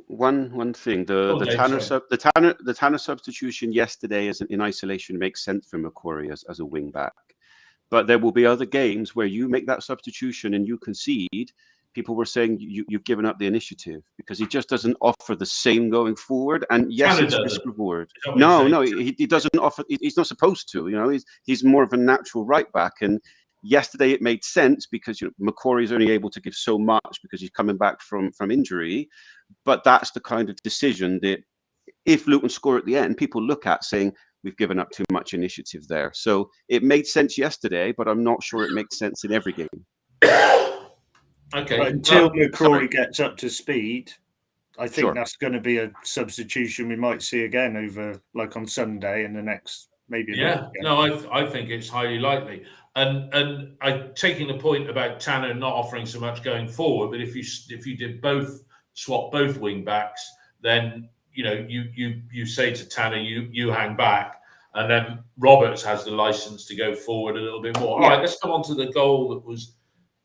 One thing, the Tanner substitution yesterday in isolation makes sense for McCrory as a wing back, but there will be other games where you make that substitution and you concede. People were saying you've given up the initiative because he just doesn't offer the same going forward. And yes, it's risk reward. No, he doesn't offer. He's not supposed to. He's more of a natural right back. And yesterday it made sense because McCrory is only able to give so much because he's coming back from injury. But that's the kind of decision that if Luton score at the end, people look at saying we've given up too much initiative there. So it made sense yesterday, but I'm not sure it makes sense in every game. Okay. But until McCrory gets up to speed, I think that's going to be a substitution we might see again over, like on Sunday and the next maybe. I think it's highly likely. And I'm taking the point about Tanner not offering so much going forward, but if you did swap both wing backs, then you say to Tanner you hang back, and then Roberts has the license to go forward a little bit more. All right, let's come on to the goal that was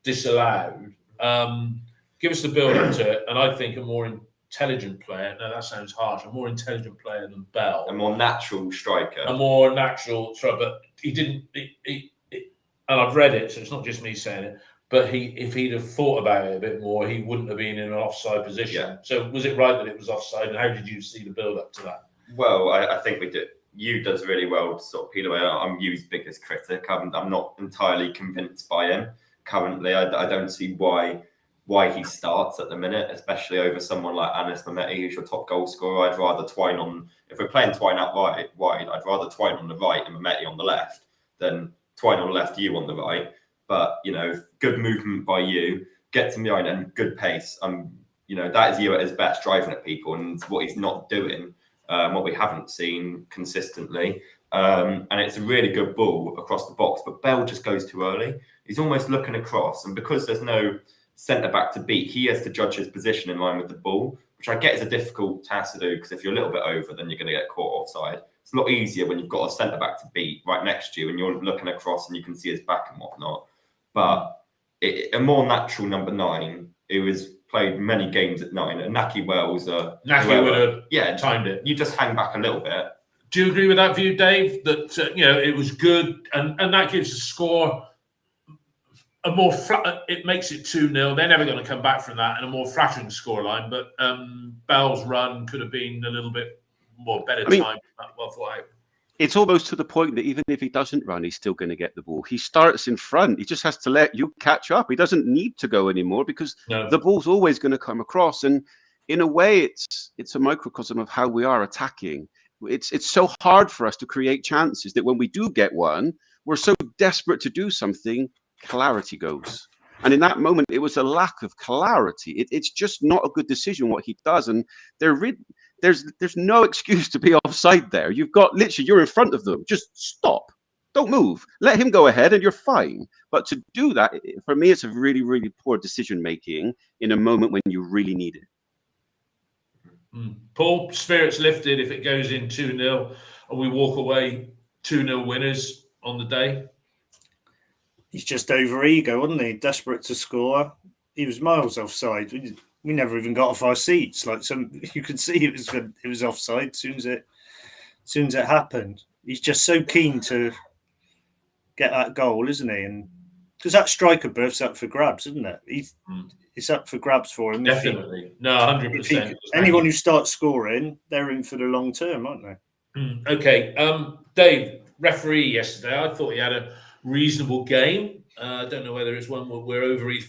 disallowed. Give us the build up to it, and I think a more intelligent player. No, that sounds harsh. A more intelligent player than Bell, a more natural striker, but he didn't. And I've read it, so it's not just me saying it. But if he'd have thought about it a bit more, he wouldn't have been in an offside position. Yeah. So was it right that it was offside? And how did you see the build up to that? Well, I think we did. You does really well to sort of peel away. I'm Yu's biggest critic. I'm not entirely convinced by him currently. I don't see why he starts at the minute, especially over someone like Anis Mehmeti, who's your top goal scorer. I'd rather Twine on. If we're playing Twine out wide, I'd rather Twine on the right and Mehmeti on the left than Twine on the left, you on the right. But good movement by you, get to behind and good pace. That is you at his best, driving at people, and what he's not doing, what we haven't seen consistently. And it's a really good ball across the box, but Bell just goes too early. He's almost looking across, and because there's no centre back to beat, he has to judge his position in line with the ball, which I get is a difficult task to do because if you're a little bit over, then you're going to get caught offside. It's a lot easier when you've got a centre back to beat right next to you and you're looking across and you can see his back and whatnot. But a more natural number 9 who has played many games at 9, and Naki Wells, Naki would have timed it. You just hang back a little bit. Do you agree with that view, Dave? That it was good, and that gives the score a more flat. It makes it 2-0. They're never going to come back from that, and a more flattering scoreline. But Bell's run could have been a little bit better time. Well thought out. It's almost to the point that even if he doesn't run, he's still going to get the ball. He starts in front. He just has to let you catch up. He doesn't need to go anymore because the ball's always going to come across. And in a way, it's a microcosm of how we are attacking. It's so hard for us to create chances that when we do get one, we're so desperate to do something, clarity goes. And in that moment, it was a lack of clarity. It's just not a good decision what he does. And there's no excuse to be offside there. You've got you're in front of them. Just stop. Don't move. Let him go ahead and you're fine. But to do that, for me, it's a really, really poor decision making in a moment when you really need it. Paul, spirits lifted if it goes in 2-0 and we walk away 2-0 winners on the day. He's just over ego, wasn't he? Desperate to score. He was miles offside. We never even got off our seats. You could see it was offside as soon as it happened. He's just so keen to get that goal, isn't he? And because that striker berth's up for grabs, isn't it? It's up for grabs for him. Definitely. 100%. Anyone who starts scoring, they're in for the long term, aren't they? Okay. Dave, referee yesterday, I thought he had a reasonable game. I don't know whether it's one we're overly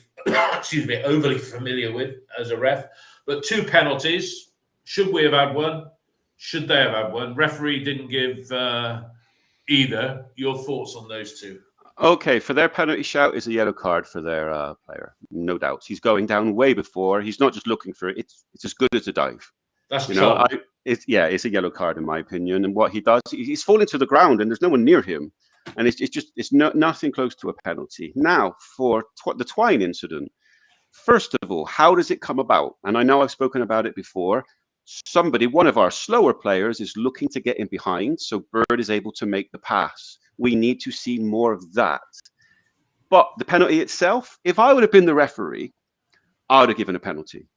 familiar with as a ref, but 2 penalties. Should we have had one? Should they have had one? Referee didn't give either. Your thoughts on those 2? Okay, for their penalty shout is a yellow card for their player, no doubts. He's going down way before. He's not just looking for it. It's as good as a dive. That's it's a yellow card in my opinion. And what he does, he's falling to the ground, and there's no one near him, and it's nothing close to a penalty. Now for the Twine incident. First of all, how does it come about? And I know I've spoken about it before. One of our slower players, is looking to get in behind, so Bird is able to make the pass. We need to see more of that. But the penalty itself, if I would have been the referee, I would have given a penalty.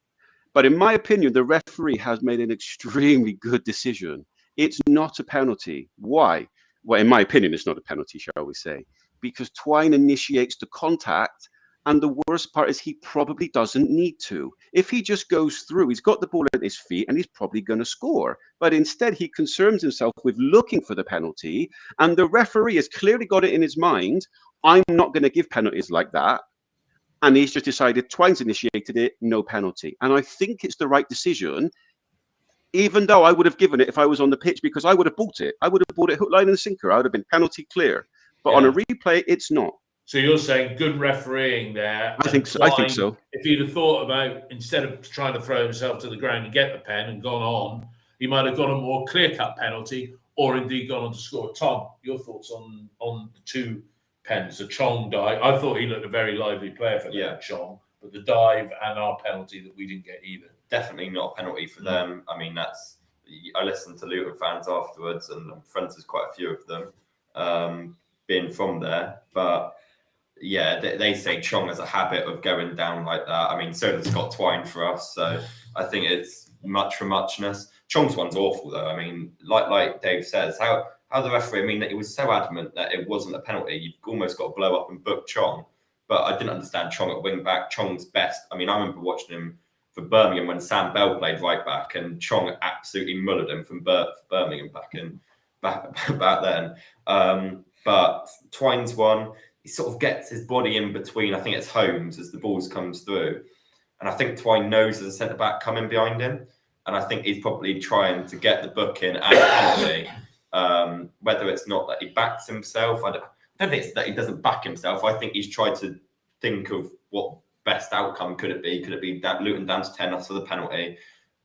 But in my opinion, the referee has made an extremely good decision. It's not a penalty. Why? Well, in my opinion, it's not a penalty, shall we say, because Twine initiates the contact. And the worst part is he probably doesn't need to. If he just goes through, he's got the ball at his feet and he's probably going to score. But instead, he concerns himself with looking for the penalty. And the referee has clearly got it in his mind, I'm not going to give penalties like that. And he's just decided Twine's initiated it, no penalty. And I think it's the right decision, even though I would have given it if I was on the pitch, because I would have bought it. I would have bought it hook, line and sinker. I would have been penalty clear. But on a replay, it's not. So you're saying good refereeing there. I think so. If he'd have thought about, instead of trying to throw himself to the ground and get the pen and gone on, he might have got a more clear-cut penalty, or indeed gone on to score. Tom, your thoughts on the 2 pens, the Chong dive? I thought he looked a very lively player for that, Chong, but the dive and our penalty that we didn't get either. Definitely not a penalty for them. I mean, I listened to Luton fans afterwards, and I'm friends with quite a few of them, being from there, but. Yeah, they say Chong has a habit of going down like that. I mean, so does Scott Twine for us. So I think it's much for muchness. Chong's one's awful, though. I mean, like Dave says, how the referee, I mean, that he was so adamant that it wasn't a penalty. You've almost got to blow up and book Chong. But I didn't understand Chong at wing back. Chong's best. I mean, I remember watching him for Birmingham when Sam Bell played right back, and Chong absolutely mullered him from Birmingham back then. But Twine's one. He sort of gets his body in between, I think it's Holmes, as the balls comes through. And I think Twine knows there's a centre-back coming behind him. And I think he's probably trying to get the booking and penalty. Whether it's not that he backs himself, I don't think it's that he doesn't back himself. I think he's tried to think of what best outcome could it be. Could it be that Luton down to 10 after the penalty?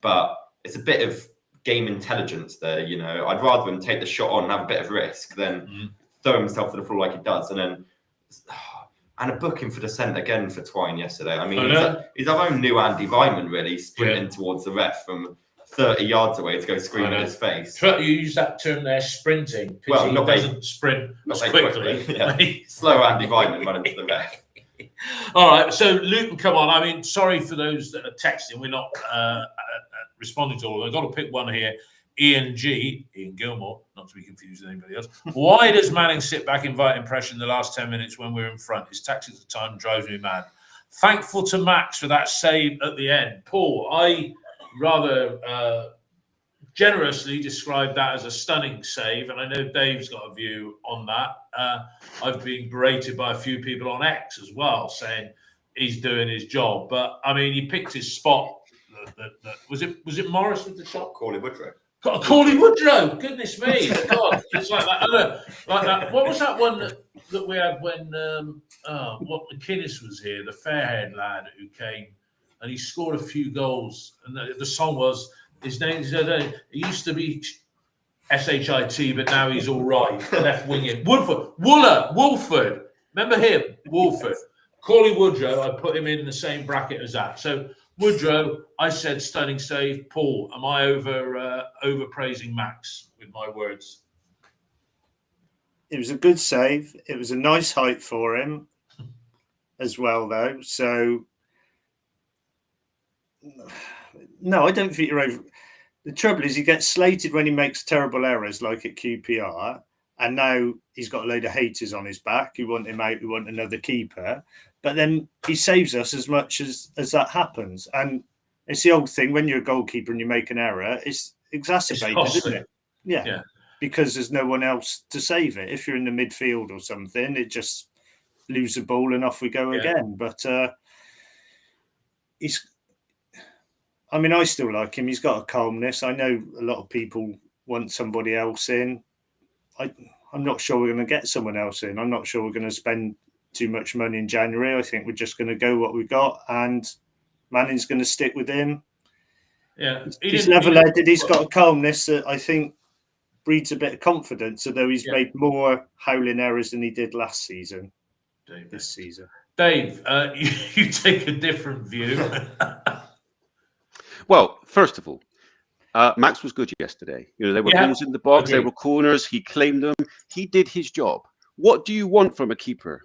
But it's a bit of game intelligence there, you know. I'd rather him take the shot on and have a bit of risk than throw himself to the floor like he does. And a booking for the centre again for Twine yesterday. I mean, he's our own new Andy Vyman, really, sprinting towards the ref from 30 yards away to go scream in his face. You use that term there, sprinting. Well, he doesn't sprint as quickly. Yeah. Slow Andy Vyman running to the ref. All right, so Luton, come on. I mean, sorry for those that are texting. We're not responding to all of them. I've got to pick one here. Ian Gilmore, not to be confused with anybody else. Why does Manning sit back inviting pressure in the last 10 minutes when we're in front? His tactics at the time drives me mad. Thankful to Max for that save at the end. Paul, I rather generously described that as a stunning save, and I know Dave's got a view on that. I've been berated by a few people on X as well, saying he's doing his job. But, I mean, he picked his spot. Was it Morris with the shot? Corley Woodrow. Corley Woodrow, goodness me! God, it's like that. What was that one that we had when McInnes was here, the fair-haired lad who came and he scored a few goals, and the song was his name. He used to be SHIT, but now he's all right. Left winging Wolford. Remember him, Wolford. Corley Woodrow. I put him in the same bracket as that. So. Woodrow, I said stunning save. Paul, am I overpraising Max with my words? It was a good save. It was a nice height for him as well, though. So, no, I don't think you're over. The trouble is he gets slated when he makes terrible errors like at QPR, and now he's got a load of haters on his back who want him out, who want another keeper. But then he saves us as much as that happens. And it's the old thing, when you're a goalkeeper and you make an error, it's exacerbated, isn't it? Yeah. Because there's no one else to save it. If you're in the midfield or something, it just lose the ball, and off we go again. But I still like him. He's got a calmness. I know a lot of people want somebody else in. I'm not sure we're going to get someone else in. I'm not sure we're going to spend too much money in January. I think we're just going to go what we got, and Manning's going to stick with him. Yeah, he's level-headed. He's got a calmness that I think breeds a bit of confidence, although he's made more howling errors than he did last season. This season, Dave, you take a different view. Well, first of all, Max was good yesterday. There were balls in the box, there were corners. He claimed them. He did his job. What do you want from a keeper?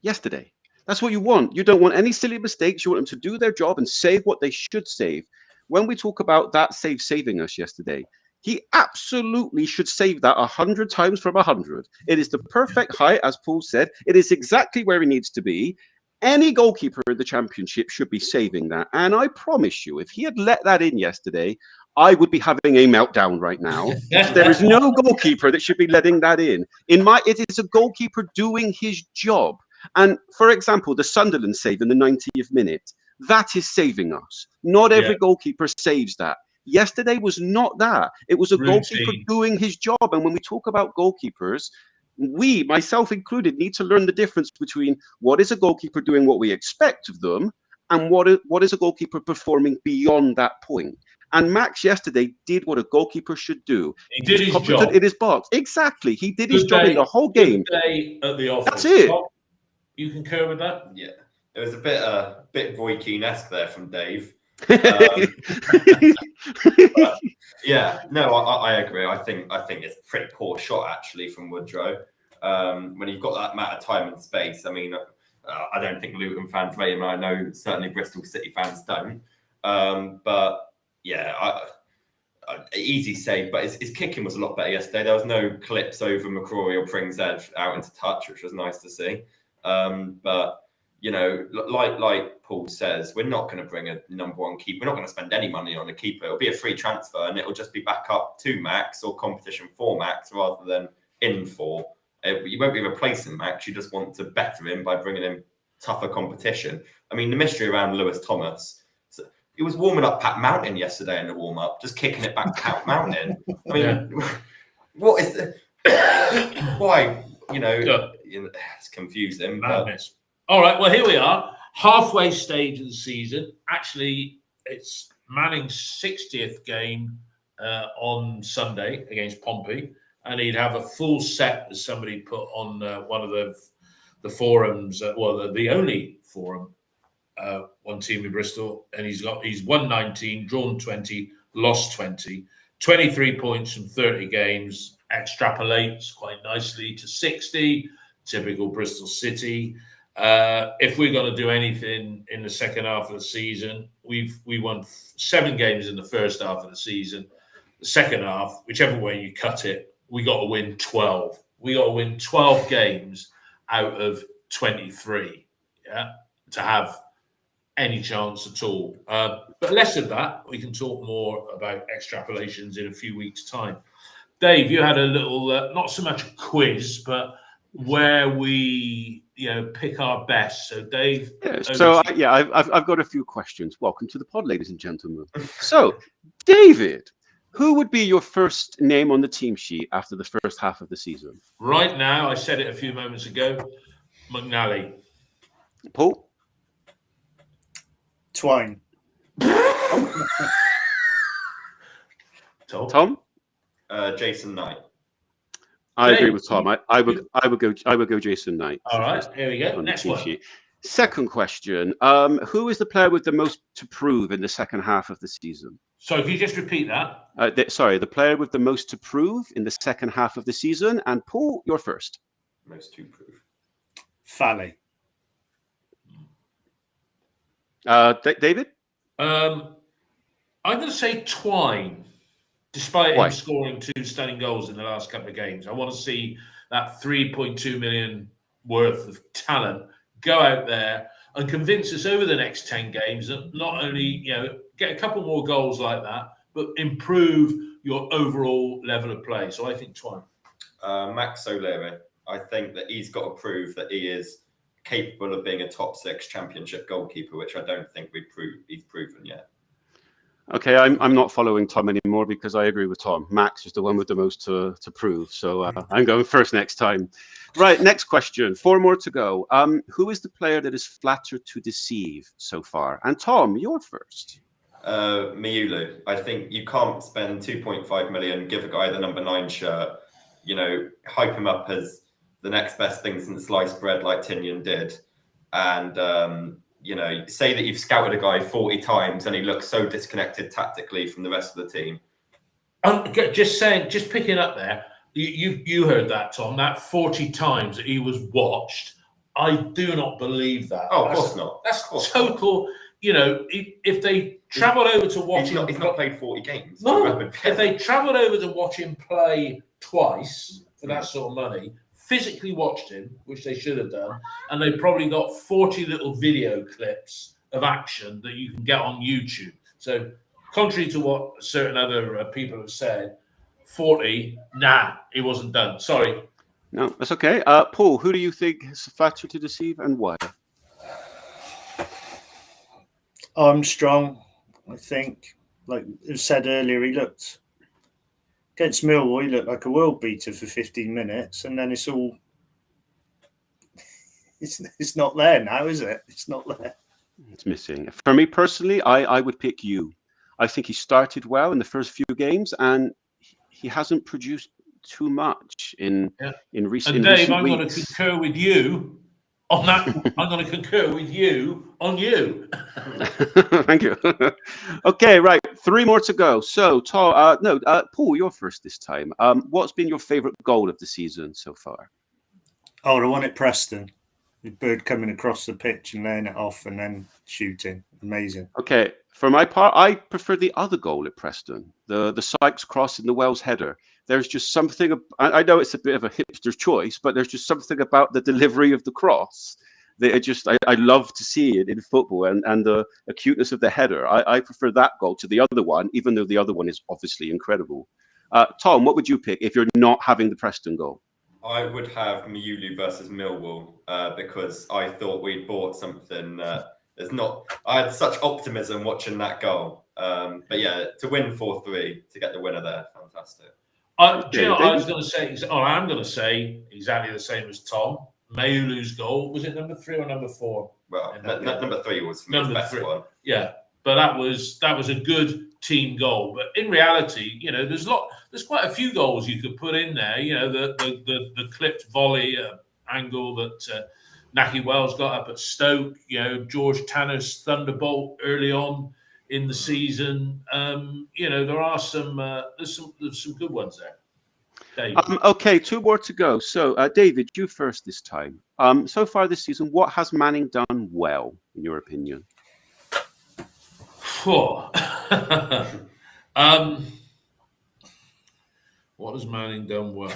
Yesterday, that's what you want. You don't want any silly mistakes. You want them to do their job and save what they should save. When we talk about that saving us yesterday, he absolutely should save that 100 times from 100. It is the perfect height, as Paul said. It is exactly where he needs to be. Any goalkeeper in the Championship should be saving that. And I promise you, if he had let that in yesterday, I would be having a meltdown right now. There is no goalkeeper that should be letting that in. It is a goalkeeper doing his job. And for example, the Sunderland save in the 90th minute, that is saving us. Not every goalkeeper saves that. Yesterday was not that. It was a goalkeeper doing his job. And when we talk about goalkeepers, we, myself included, need to learn the difference between what is a goalkeeper doing what we expect of them and what is a goalkeeper performing beyond that point. And Max yesterday did what a goalkeeper should do. He did his job in his box. Exactly. He did his job in the whole game. Day at the office. That's it. You concur with that? Yeah. It was a bit Roy Keane-esque there from Dave. I agree. I think it's a pretty poor shot actually from Woodrow. When you've got that amount of time and space, I mean, I don't think Luton fans rate him. I know certainly Bristol City fans don't. But yeah, easy save. But his kicking was a lot better yesterday. There was no clips over McCrory or Pring's head out into touch, which was nice to see. But like Paul says, we're not going to bring a number one keeper. We're not going to spend any money on a keeper. It'll be a free transfer, and it'll just be back up to Max or competition for Max rather than in for. You won't be replacing Max. You just want to better him by bringing him tougher competition. I mean, the mystery around Lewis Thomas. He was warming up Pat Mountain yesterday in the warm-up, just kicking it back to Pat Mountain. I mean, what is the... Why? It's confusing. Madness. All right, well, here we are. Halfway stage of the season. Actually, it's Manning's 60th game on Sunday against Pompey. And he'd have a full set, as somebody put on one of the forums, the only forum, one team in Bristol, and he's won 19, drawn 20, lost 20, 23 points from 30 games, extrapolates quite nicely to 60, typical Bristol City. If we're going to do anything in the second half of the season, we won 7 games in the first half of the season. The second half, whichever way you cut it, we got to win 12. We got to win 12 games out of 23, to have any chance at all. But less of that, we can talk more about extrapolations in a few weeks' time. Dave, you had a little, not so much a quiz, but where we, pick our best. So, Dave. I've got a few questions. Welcome to the pod, ladies and gentlemen. So, David, who would be your first name on the team sheet after the first half of the season? Right now, I said it a few moments ago, McNally. Paul? Twine. Tom? Jason Knight. I agree with Tom. I would go Jason Knight. All right, here we go. Next one. Sheet. Second question. Who is the player with the most to prove in the second half of the season? So can you just repeat that? The player with the most to prove in the second half of the season. And Paul, you're first. Most to prove. Fally. David? I'm going to say Twine, despite him scoring 2 stunning goals in the last couple of games. I want to see that 3.2 million worth of talent go out there and convince us over the next 10 games that not only, get a couple more goals like that, but improve your overall level of play. So I think Twine. Max O'Leary. I think that he's got to prove that he is capable of being a top 6 championship goalkeeper, which I don't think he's proven yet. Okay, I'm not following Tom anymore because I agree with Tom. Max is the one with the most to prove. So I'm going first next time. Right, next question. 4 more to go. Who is the player that is flattered to deceive so far? And Tom, you're first. Miulu. I think you can't spend 2.5 million, give a guy the number 9 shirt, hype him up as the next best thing since sliced bread like Tinian did. And, say that you've scouted a guy 40 times and he looks so disconnected tactically from the rest of the team. Just picking up there, you heard that, Tom, that 40 times that he was watched. I do not believe that. Oh, of course not. That's total, if they travelled over to watch him... He's not played 40 games. No, if they travelled over to watch him play twice for that sort of money, physically watched him, which they should have done, and they probably got 40 little video clips of action that you can get on YouTube. So, contrary to what certain other people have said, 40, it wasn't done. Sorry. No, that's okay. Paul, who do you think is flattered to deceive and why? Armstrong, I think. Like it was said earlier, he looked against Millwall, he looked like a world beater for 15 minutes, and then it's all. It's not there now, is it? It's not there. It's missing. For me personally, I would pick you. I think he started well in the first few games, and he hasn't produced too much in recent and Dave, recent I'm weeks. going to concur with you on that. I'm going to concur with you on you. Thank you. Okay, right. 3 more to go. So, Paul, you're first this time. What's been your favourite goal of the season so far? Oh, the one at Preston. The bird coming across the pitch and laying it off and then shooting. Amazing. Okay, for my part, I prefer the other goal at Preston, the Sykes cross and the Wells header. There's just something, I know it's a bit of a hipster choice, but there's just something about the delivery of the cross that I love to see it in football and the acuteness of the header. I prefer that goal to the other one, even though the other one is obviously incredible. Tom, what would you pick if you're not having the Preston goal? I would have Miulu versus Millwall because I thought we'd bought something. I had such optimism watching that goal. But yeah, to win 4-3, to get the winner there, fantastic. I was going to say, I'm going to say exactly the same as Tom. Miulu's goal, was it number 3 or number 4? Well, number 3 was the best one. Yeah, but that was a good team goal. But in reality, there's quite a few goals you could put in there. The clipped volley angle that Naki Wells got up at Stoke. George Tanner's thunderbolt early on in the season. There are there's some good ones there. David. Okay, 2 more to go. So, David, you first this time. So far this season, what has Manning done well, in your opinion? What has Manning done well?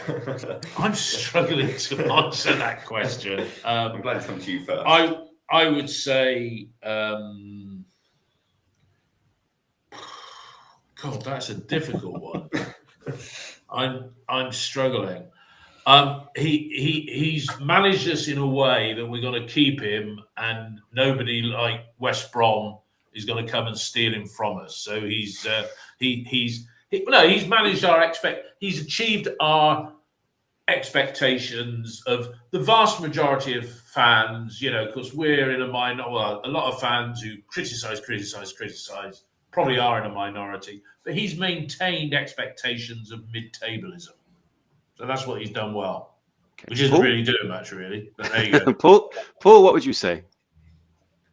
I'm struggling to answer that question. I'm glad it's come to you first. I would say, God, that's a difficult one. I'm struggling. He's managed us in a way that we're going to keep him, and nobody like West Brom is going to come and steal him from us. So he's managed he's achieved our expectations of the vast majority of fans, because we're in a lot of fans who criticize, probably are in a minority, but he's maintained expectations of mid-tablism. So that's what he's done well, which isn't really doing much, really. But there you go. Paul, what would you say?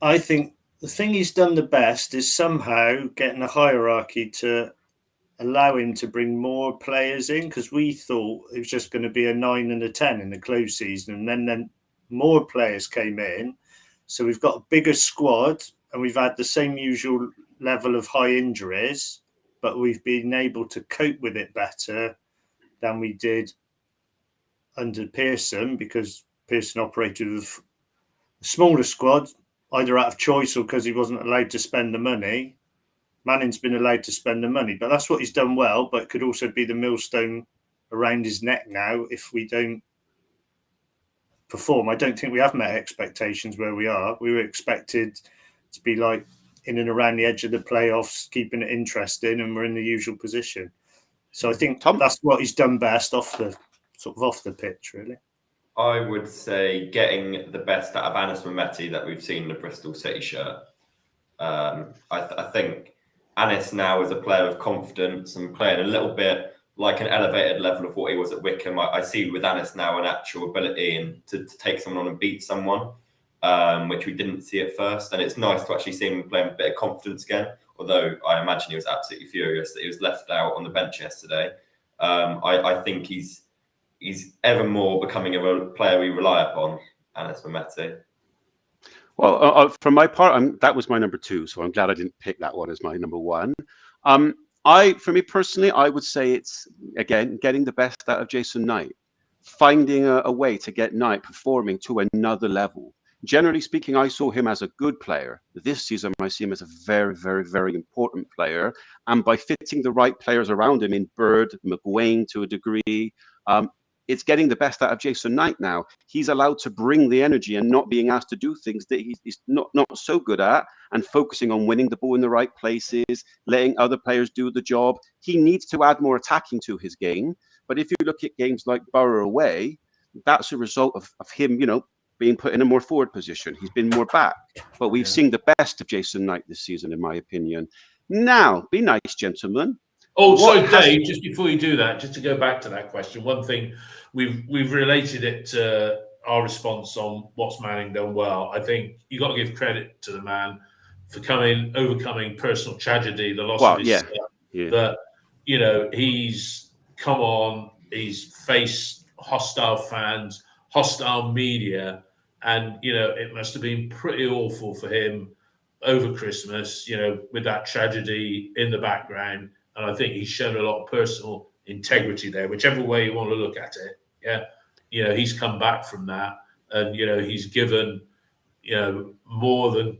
I think the thing he's done the best is somehow getting a hierarchy to allow him to bring more players in, because we thought it was just going to be a 9 and a 10 in the close season, and then more players came in. So we've got a bigger squad, and we've had the same usual level of high injuries, but we've been able to cope with it better than we did under Pearson, because Pearson operated with a smaller squad, either out of choice or because he wasn't allowed to spend the money. Manning's been allowed to spend the money, but that's what he's done well, but it could also be the millstone around his neck now if we don't perform. I don't think we have met expectations where we are. We were expected to be like in and around the edge of the playoffs, keeping it interesting, and we're in the usual position. So I think Tom? that's what he's done best off the pitch, really. I would say getting the best out of Anis Mehmeti that we've seen in the Bristol City shirt. I think Anis now is a player of confidence and playing a little bit like an elevated level of what he was at Wickham. I see with Anis now an actual ability and to take someone on and beat someone, which we didn't see at first. And it's nice to actually see him playing a bit of confidence again, although I imagine he was absolutely furious that he was left out on the bench yesterday. I think he's ever more becoming a player we rely upon, Anis Mehmeti. Well, for my part, that was my number 2, so I'm glad I didn't pick that one as my number 1. For me personally, I would say it's, again, getting the best out of Jason Knight, finding a way to get Knight performing to another level. Generally speaking, I saw him as a good player. This season, I see him as a very, very, very important player. And by fitting the right players around him in Bird, McGuane to a degree, it's getting the best out of Jason Knight now. He's allowed to bring the energy and not being asked to do things that he's not so good at, and focusing on winning the ball in the right places, letting other players do the job. He needs to add more attacking to his game. But if you look at games like Borough away, that's a result of him, being put in a more forward position. He's been more back. But we've seen the best of Jason Knight this season, in my opinion. Now, be nice, gentlemen. Oh, so Dave, just before you do that, just to go back to that question, one thing we've related it to our response on what's Manning done well. I think you got to give credit to the man for overcoming personal tragedy, the loss of his son. Yeah. That he's come on, he's faced hostile fans, hostile media, and it must have been pretty awful for him over Christmas. With that tragedy in the background. And I think he's shown a lot of personal integrity there, whichever way you want to look at it. Yeah. He's come back from that, and, he's given, more than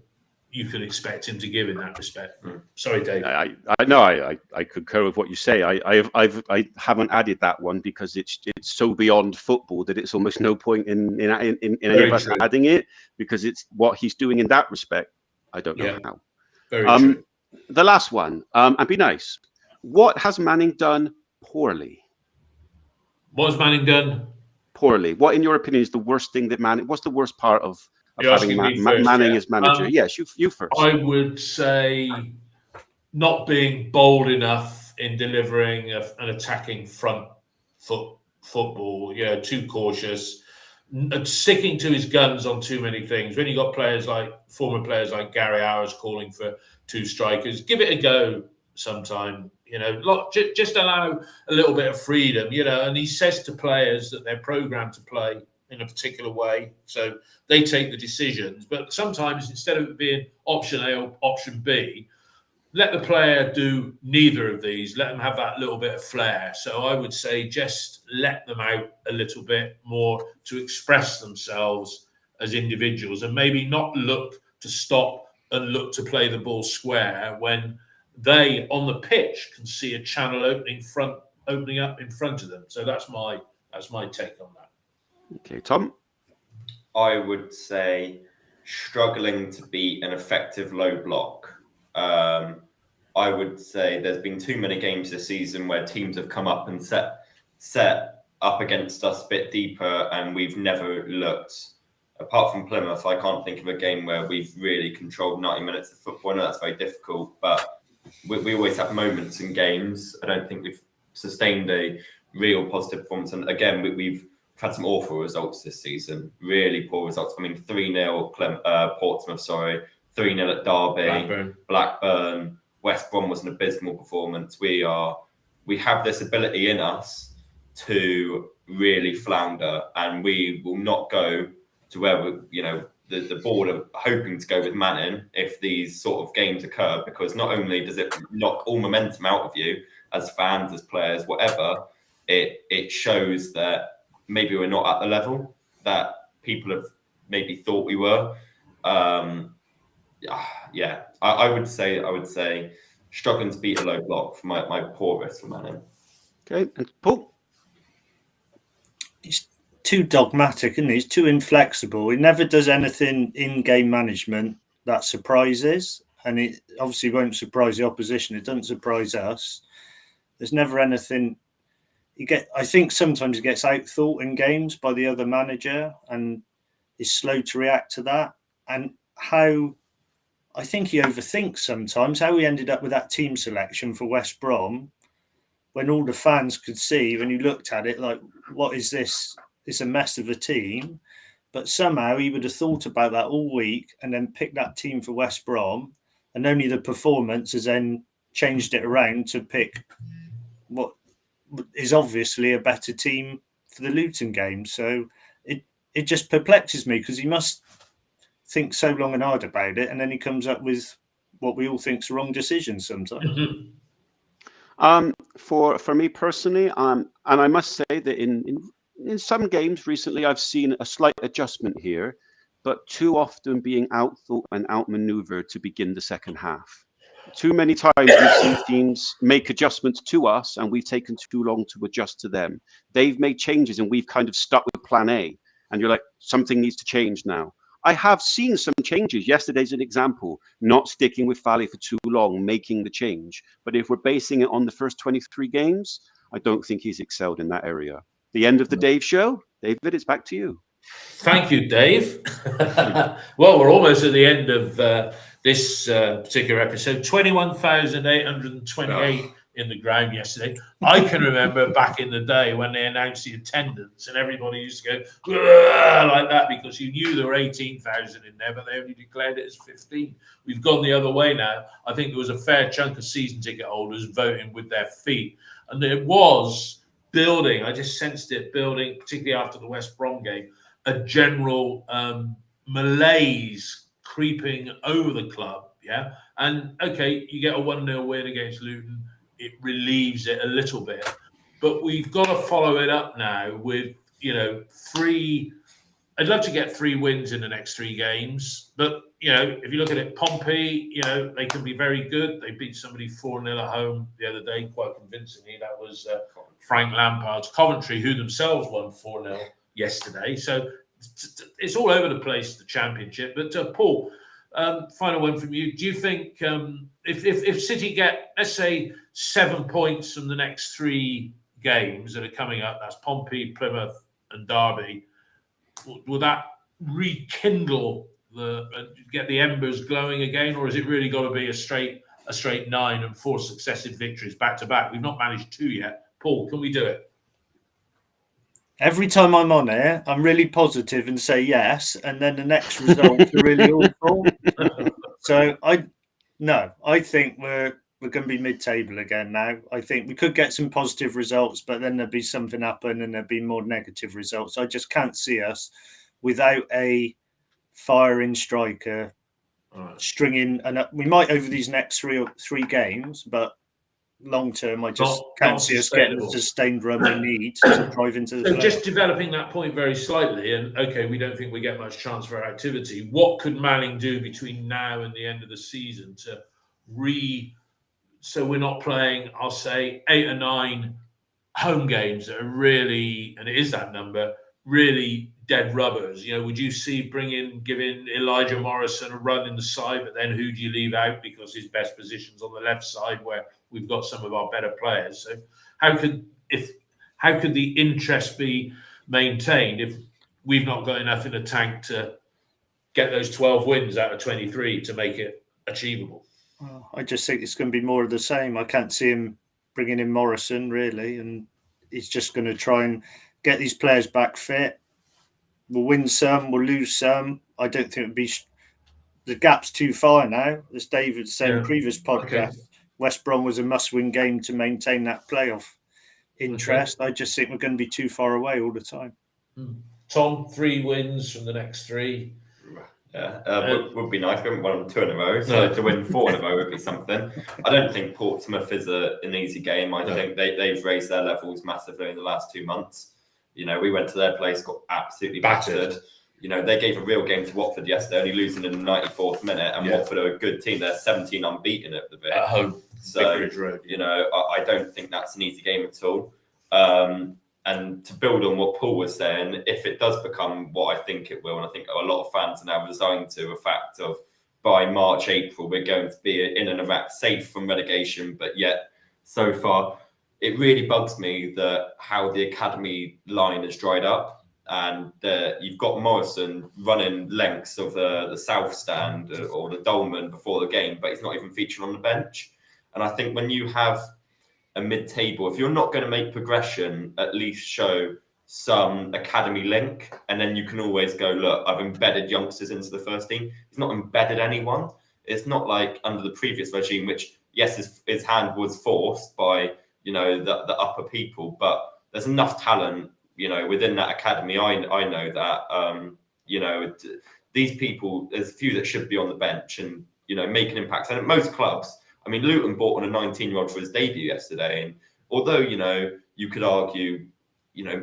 you could expect him to give in that respect. Sorry, Dave. I concur with what you say. I haven't added that one because it's so beyond football that it's almost no point in any of us adding it, because it's what he's doing in that respect. I don't know how. Very true. The last one, and be nice. What has Manning done poorly? What has Manning done poorly? What, in your opinion, is the worst thing that Manning? What's the worst part of having Manning as manager? Yes, you first. I would say not being bold enough in delivering an attacking front foot football. Too cautious, sticking to his guns on too many things. When you got former players like Gary Hours calling for 2 strikers, give it a go sometime. Just allow a little bit of freedom, and he says to players that they're programmed to play in a particular way, so they take the decisions. But sometimes, instead of it being option A or option B, let the player do neither of these. Let them have that little bit of flair. So I would say just let them out a little bit more to express themselves as individuals, and maybe not look to stop and look to play the ball square when they on the pitch can see a channel opening up in front of them. So that's my take on that. Okay, Tom. I would say struggling to beat an effective low block. I would say there's been too many games this season where teams have come up and set up against us a bit deeper, and we've never looked. Apart from Plymouth, I can't think of a game where we've really controlled 90 minutes of football. I know that's very difficult, but we always have moments in games. I don't think we've sustained a real positive performance. And again, we've had some awful results this season. Really poor results. 3-0 Portsmouth, 3-0 at Derby, Blackburn. West Brom was an abysmal performance. We have this ability in us to really flounder, and we will not go to where the board are hoping to go with Manning if these sort of games occur, because not only does it knock all momentum out of you as fans, as players, whatever, it shows that maybe we're not at the level that people have maybe thought we were. I would say struggling to beat a low block for my poorest for Manning. Okay, and Paul. too dogmatic, isn't he? He's too inflexible. He never does anything in game management that surprises, and it obviously won't surprise the opposition. It doesn't surprise us. There's never anything. I think sometimes he gets outthought in games by the other manager and is slow to react to that. And I think he overthinks sometimes how he ended up with that team selection for West Brom when all the fans could see when you looked at it, like, what is this? It's a mess of a team. But somehow he would have thought about that all week and then picked that team for West Brom, and only the performance has then changed it around to pick what is obviously a better team for the Luton game. So it just perplexes me, because he must think so long and hard about it, and then he comes up with what we all think is the wrong decision sometimes. For me personally, and I must say that in some games recently, I've seen a slight adjustment here, but too often being outthought and outmaneuvered to begin the second half. Too many times we've seen teams make adjustments to us, and we've taken too long to adjust to them. They've made changes, and we've kind of stuck with plan A. And you're like, something needs to change now. I have seen some changes. Yesterday's an example, not sticking with Fally for too long, making the change. But if we're basing it on the first 23 games, I don't think he's excelled in that area. The end of the Dave show. David, it's back to you. Thank you, Dave. Well, we're almost at the end of this particular episode. 21,828 in the ground yesterday. I can remember back in the day when they announced the attendance and everybody used to go like that, because you knew there were 18,000 in there, but they only declared it as 15. We've gone the other way now. I think there was a fair chunk of season ticket holders voting with their feet. And it was building, I just sensed it building, particularly after the West Brom game, a general malaise creeping over the club. Yeah. And okay, you get a 1-0 win against Luton. It relieves it a little bit, but we've got to follow it up now with, three. I'd love to get 3 wins in the next 3 games, but if you look at it, Pompey, they can be very good. They beat somebody 4-0 at home the other day, quite convincingly. That was Frank Lampard's Coventry, who themselves won 4-0 yesterday. So it's all over the place, the Championship. But Paul, final one from you. Do you think if City get, let's say, 7 points from the next 3 games that are coming up, that's Pompey, Plymouth and Derby, will that rekindle get the embers glowing again, or has it really got to be a straight 9 and 4 successive victories back to back? We've not managed 2 yet. Paul, can we do it? Every time I'm on here, I'm really positive and say yes, and then the next results are really awful. So I think we're going to be mid-table again now. I think we could get some positive results, but then there'll be something happen and there'll be more negative results. I just can't see us without a firing striker stringing, and we might over these next three games, but long term, I just can't see us getting the sustained run we need to drive into the. So just developing that point very slightly, and okay, we don't think we get much transfer activity. What could Manning do between now and the end of the season to so we're not playing, I'll say, 8 or 9 home games that are really, and it is that number, really dead rubbers? Would you see giving Elijah Morrison a run in the side, but then who do you leave out because his best position's on the left side where we've got some of our better players? So how could the interest be maintained if we've not got enough in the tank to get those 12 wins out of 23 to make it achievable? Well, I just think it's going to be more of the same. I can't see him bringing in Morrison really, and he's just going to try and get these players back fit. We'll win some, we'll lose some. I don't think it'd be the gap's too far now. As David said in previous podcast, West Brom was a must-win game to maintain that playoff interest. I just think we're going to be too far away all the time. Tom, 3 wins from the next 3. Yeah, would be nice. We haven't won 2 in a row, so to win 4 in a row would be something. I don't think Portsmouth is an easy game. I think they've raised their levels massively in the last 2 months. We went to their place, got absolutely battered. They gave a real game to Watford yesterday, only losing in the 94th minute, and Watford are a good team. They're 17 unbeaten at the bit. At home. So, I don't think that's an easy game at all. And to build on what Paul was saying, if it does become what I think it will, and I think a lot of fans are now resigned to a fact of by March, April, we're going to be in and around safe from relegation, but yet so far, it really bugs me that how the academy line has dried up, and you've got Morrison running lengths of the South Stand or the Dolman before the game, but he's not even featured on the bench. And I think when you have a mid-table, if you're not going to make progression, at least show some academy link, and then you can always go, look, I've embedded youngsters into the first team. He's not embedded anyone. It's not like under the previous regime, which yes, his hand was forced by the upper people, but there's enough talent within that academy. I know that these people, there's a few that should be on the bench and making impacts. And at most clubs, I mean, Luton bought on a 19-year-old for his debut yesterday, and although you could argue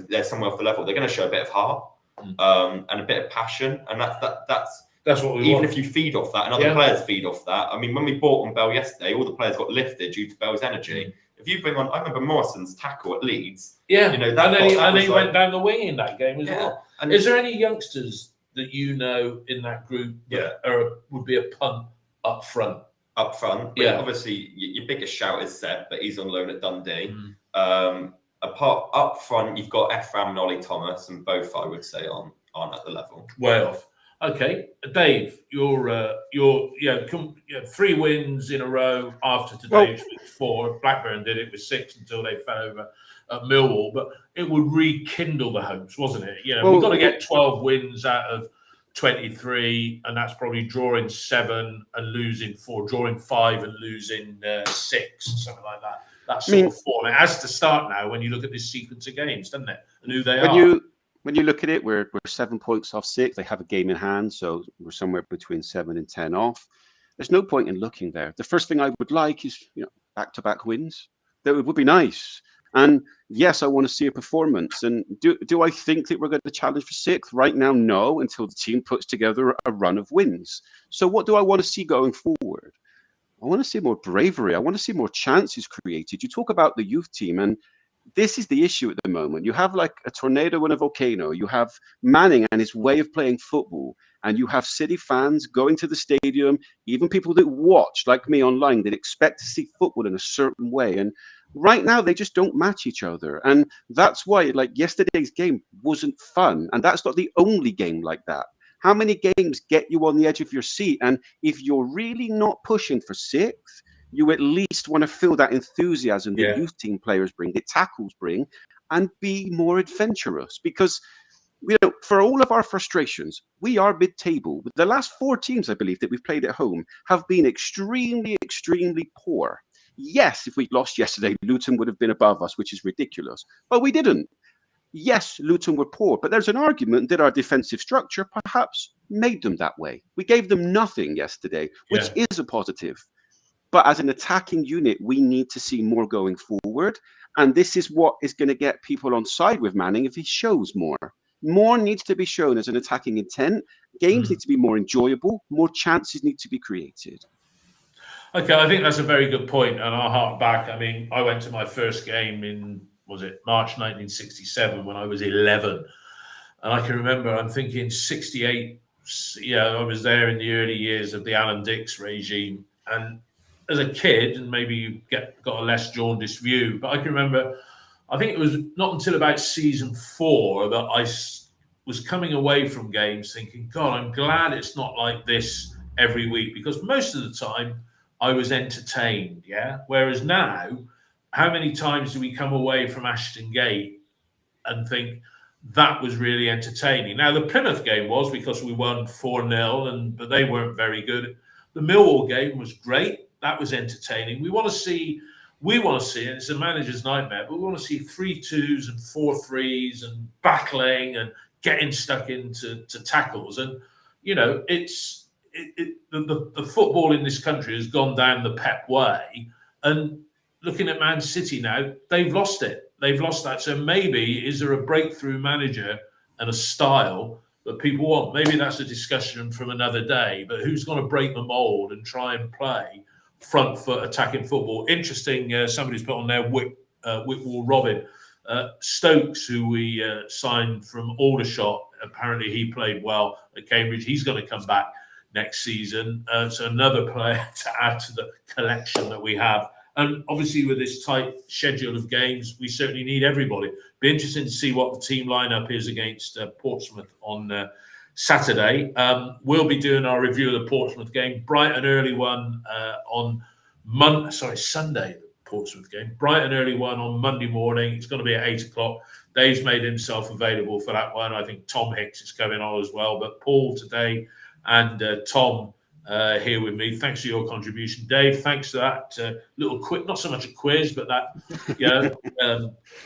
they're somewhere off the level, they're going to show a bit of heart and a bit of passion, and that's what we even want. if you feed off that and other players feed off that. I mean, when we bought on Bell yesterday, all the players got lifted due to Bell's energy. If you bring on, I remember Morrison's tackle at Leeds. And then he went down the wing in that game as well. And is there any youngsters that in that group that would be a punt up front? Up front, obviously your biggest shout is Seb, but he's on loan at Dundee. Apart up front, you've got Ephraim and Ollie Thomas, and both I would say aren't at the level. Way off. Okay, Dave, you're 3 wins in a row after today. Well, 4. Blackburn did it with 6 until they fell over at Millwall, but it would rekindle the hopes, wasn't it? We've got to get 12 wins out of 23, and that's probably drawing 7 and losing 4, drawing 5 and losing 6, something like that. That sort of form. It has to start now when you look at this sequence of games, doesn't it? And who they are. When you look at it, we're 7 points off 6. They have a game in hand, so we're somewhere between 7 and 10 off. There's no point in looking there. The first thing I would like is back-to-back wins. That would be nice. And yes, I want to see a performance. And do I think that we're going to challenge for 6th? Right now, no, until the team puts together a run of wins. So what do I want to see going forward? I want to see more bravery. I want to see more chances created. You talk about the youth team, and this is the issue at the moment. You have like a tornado and a volcano. You have Manning and his way of playing football. And you have City fans going to the stadium, even people that watch, like me online, that expect to see football in a certain way. And right now, they just don't match each other. And that's why, like, yesterday's game wasn't fun. And that's not the only game like that. How many games get you on the edge of your seat? And if you're really not pushing for 6th, you at least want to feel that enthusiasm that youth team players bring, that tackles bring, and be more adventurous. Because, for all of our frustrations, we are mid-table. The last 4 teams, I believe, that we've played at home have been extremely, extremely poor. Yes, if we'd lost yesterday, Luton would have been above us, which is ridiculous. But we didn't. Yes, Luton were poor, but there's an argument that our defensive structure perhaps made them that way. We gave them nothing yesterday, which is a positive. But as an attacking unit, we need to see more going forward. And this is what is going to get people on side with Manning if he shows more. More needs to be shown as an attacking intent. Games need to be more enjoyable. More chances need to be created. Okay, I think that's a very good point, and I'll hark back. I mean, I went to my first game in, March 1967 when I was 11. And I can remember, I'm thinking 68, I was there in the early years of the Alan Dix regime. And as a kid, and maybe you got a less jaundiced view, but I can remember, I think it was not until about season 4 that I was coming away from games thinking, God, I'm glad it's not like this every week, because most of the time I was entertained, Whereas now, how many times do we come away from Ashton Gate and think that was really entertaining? Now, the Plymouth game was because we won 4-0, but they weren't very good. The Millwall game was great. That was entertaining. We want to see, and it's a manager's nightmare, but we want to see 3-2s and 4-3s and battling and getting stuck into tackles. And, the football in this country has gone down the Pep way. And looking at Man City now, they've lost it. They've lost that. So maybe, is there a breakthrough manager and a style that people want? Maybe that's a discussion from another day, but who's going to break the mold and try and play front foot attacking football? Interesting, somebody's put on there, Whitwall Robin. Stokes, who we signed from Aldershot, apparently he played well at Cambridge. He's going to come back next season. So another player to add to the collection that we have. And obviously with this tight schedule of games, we certainly need everybody. Be interesting to see what the team lineup is against Portsmouth on Saturday. We'll be doing our review of the Portsmouth game. Brighton early one on Sunday. Portsmouth game. Brighton early one on Monday morning. It's going to be at 8 o'clock. Dave's made himself available for that one. I think Tom Hicks is coming on as well. But Paul today and Tom here with me. Thanks for your contribution, Dave. Thanks for that little quick, not so much a quiz, but that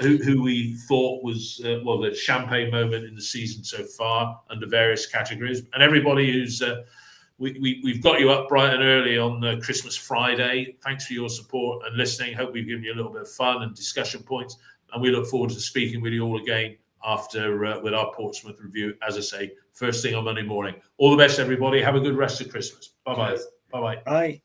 who we thought was the champagne moment in the season so far under various categories, and everybody who's we've got you up bright and early on Christmas Friday. Thanks for your support and listening. Hope we've given you a little bit of fun and discussion points, and we look forward to speaking with you all again after with our Portsmouth review, as I say, first thing on Monday morning. All the best, everybody. Have a good rest of Christmas. Bye-bye. Cheers. Bye-bye. Bye.